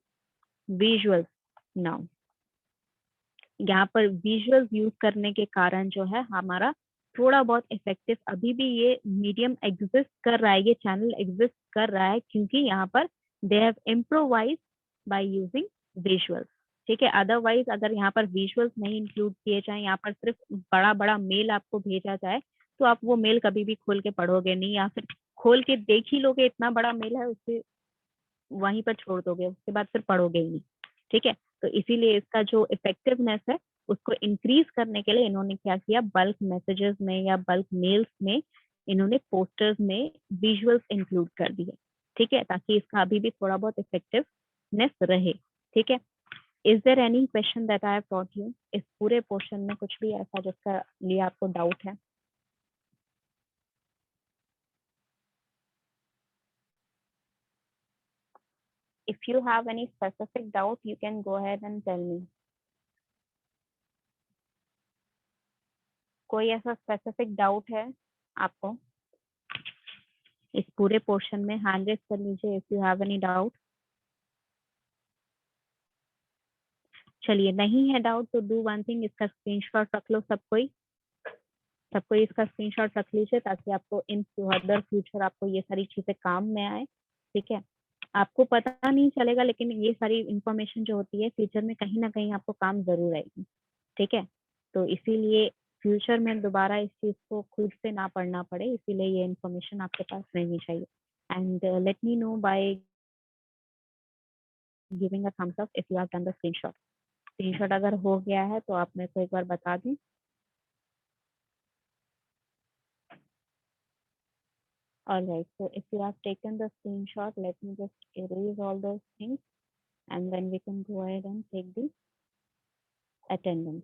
विजुअल नाउ। यहाँ पर विजुअल यूज करने के कारण जो है हमारा थोड़ा बहुत इफेक्टिव अभी भी ये मीडियम एग्जिस्ट कर रहा है, ये चैनल एग्जिस्ट कर रहा है, क्योंकि यहाँ पर they have improvise by using visuals, ठीक है। अदरवाइज अगर यहाँ पर विजुअल्स नहीं इंक्लूड किए जाए, यहाँ पर सिर्फ बड़ा बड़ा मेल आपको भेजा जाए, तो आप वो मेल कभी भी खोल के पढ़ोगे नहीं, या फिर खोल के देख ही लोगे, इतना बड़ा मेल है, उससे वहीं पर छोड़ दोगे, उसके बाद फिर पढ़ोगे ही नहीं, ठीक है। तो इसीलिए इसका जो इफेक्टिवनेस है उसको इंक्रीज करने के लिए इन्होंने क्या किया, बल्क मैसेजेस में या बल्क मेल्स में इन्होंने पोस्टर्स में विजुअल्स इंक्लूड कर दिए, ठीक है, ताकि इसका अभी भी थोड़ा बहुत इफेक्टिवनेस रहे, ठीक है। Is there any question that I have taught you? इस पूरे पोर्शन में कुछ भी ऐसा जिसका लिए आपको डाउट है? If you have any specific doubt, you can go ahead and tell me. कोई ऐसा स्पेसिफिक डाउट है आपको इस पूरे पोर्शन में? हैंड रेज कर लीजिए if you have any doubt. चलिए, नहीं है डाउट तो डू वन थिंग, इसका स्क्रीनशॉट रख लो सब कोई, सब कोई इसका स्क्रीनशॉट रख लीजिए, ताकि आपको इन फर्दर फ्यूचर आपको ये सारी चीजें काम में आए, ठीक है। आपको पता नहीं चलेगा, लेकिन ये सारी इंफॉर्मेशन जो होती है फ्यूचर में कहीं ना कहीं आपको काम जरूर आएगी, ठीक है। तो इसीलिए फ्यूचर में दोबारा इस चीज को खुद से ना पढ़ना पड़े, इसीलिए ये इन्फॉर्मेशन आपके पास रहनी चाहिए। And let me know by giving a thumbs up if you have done the screenshot. Screenshot अगर हो गया है तो आप मेरे को एक बार बता दें। All right, so if you have taken the screenshot, let me just erase all those things, and then we can go ahead and take the attendance।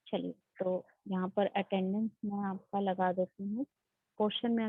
चलिए, तो यहाँ पर अटेंडेंस मैं आपका लगा देती हूँ। क्वेश्चन में अगर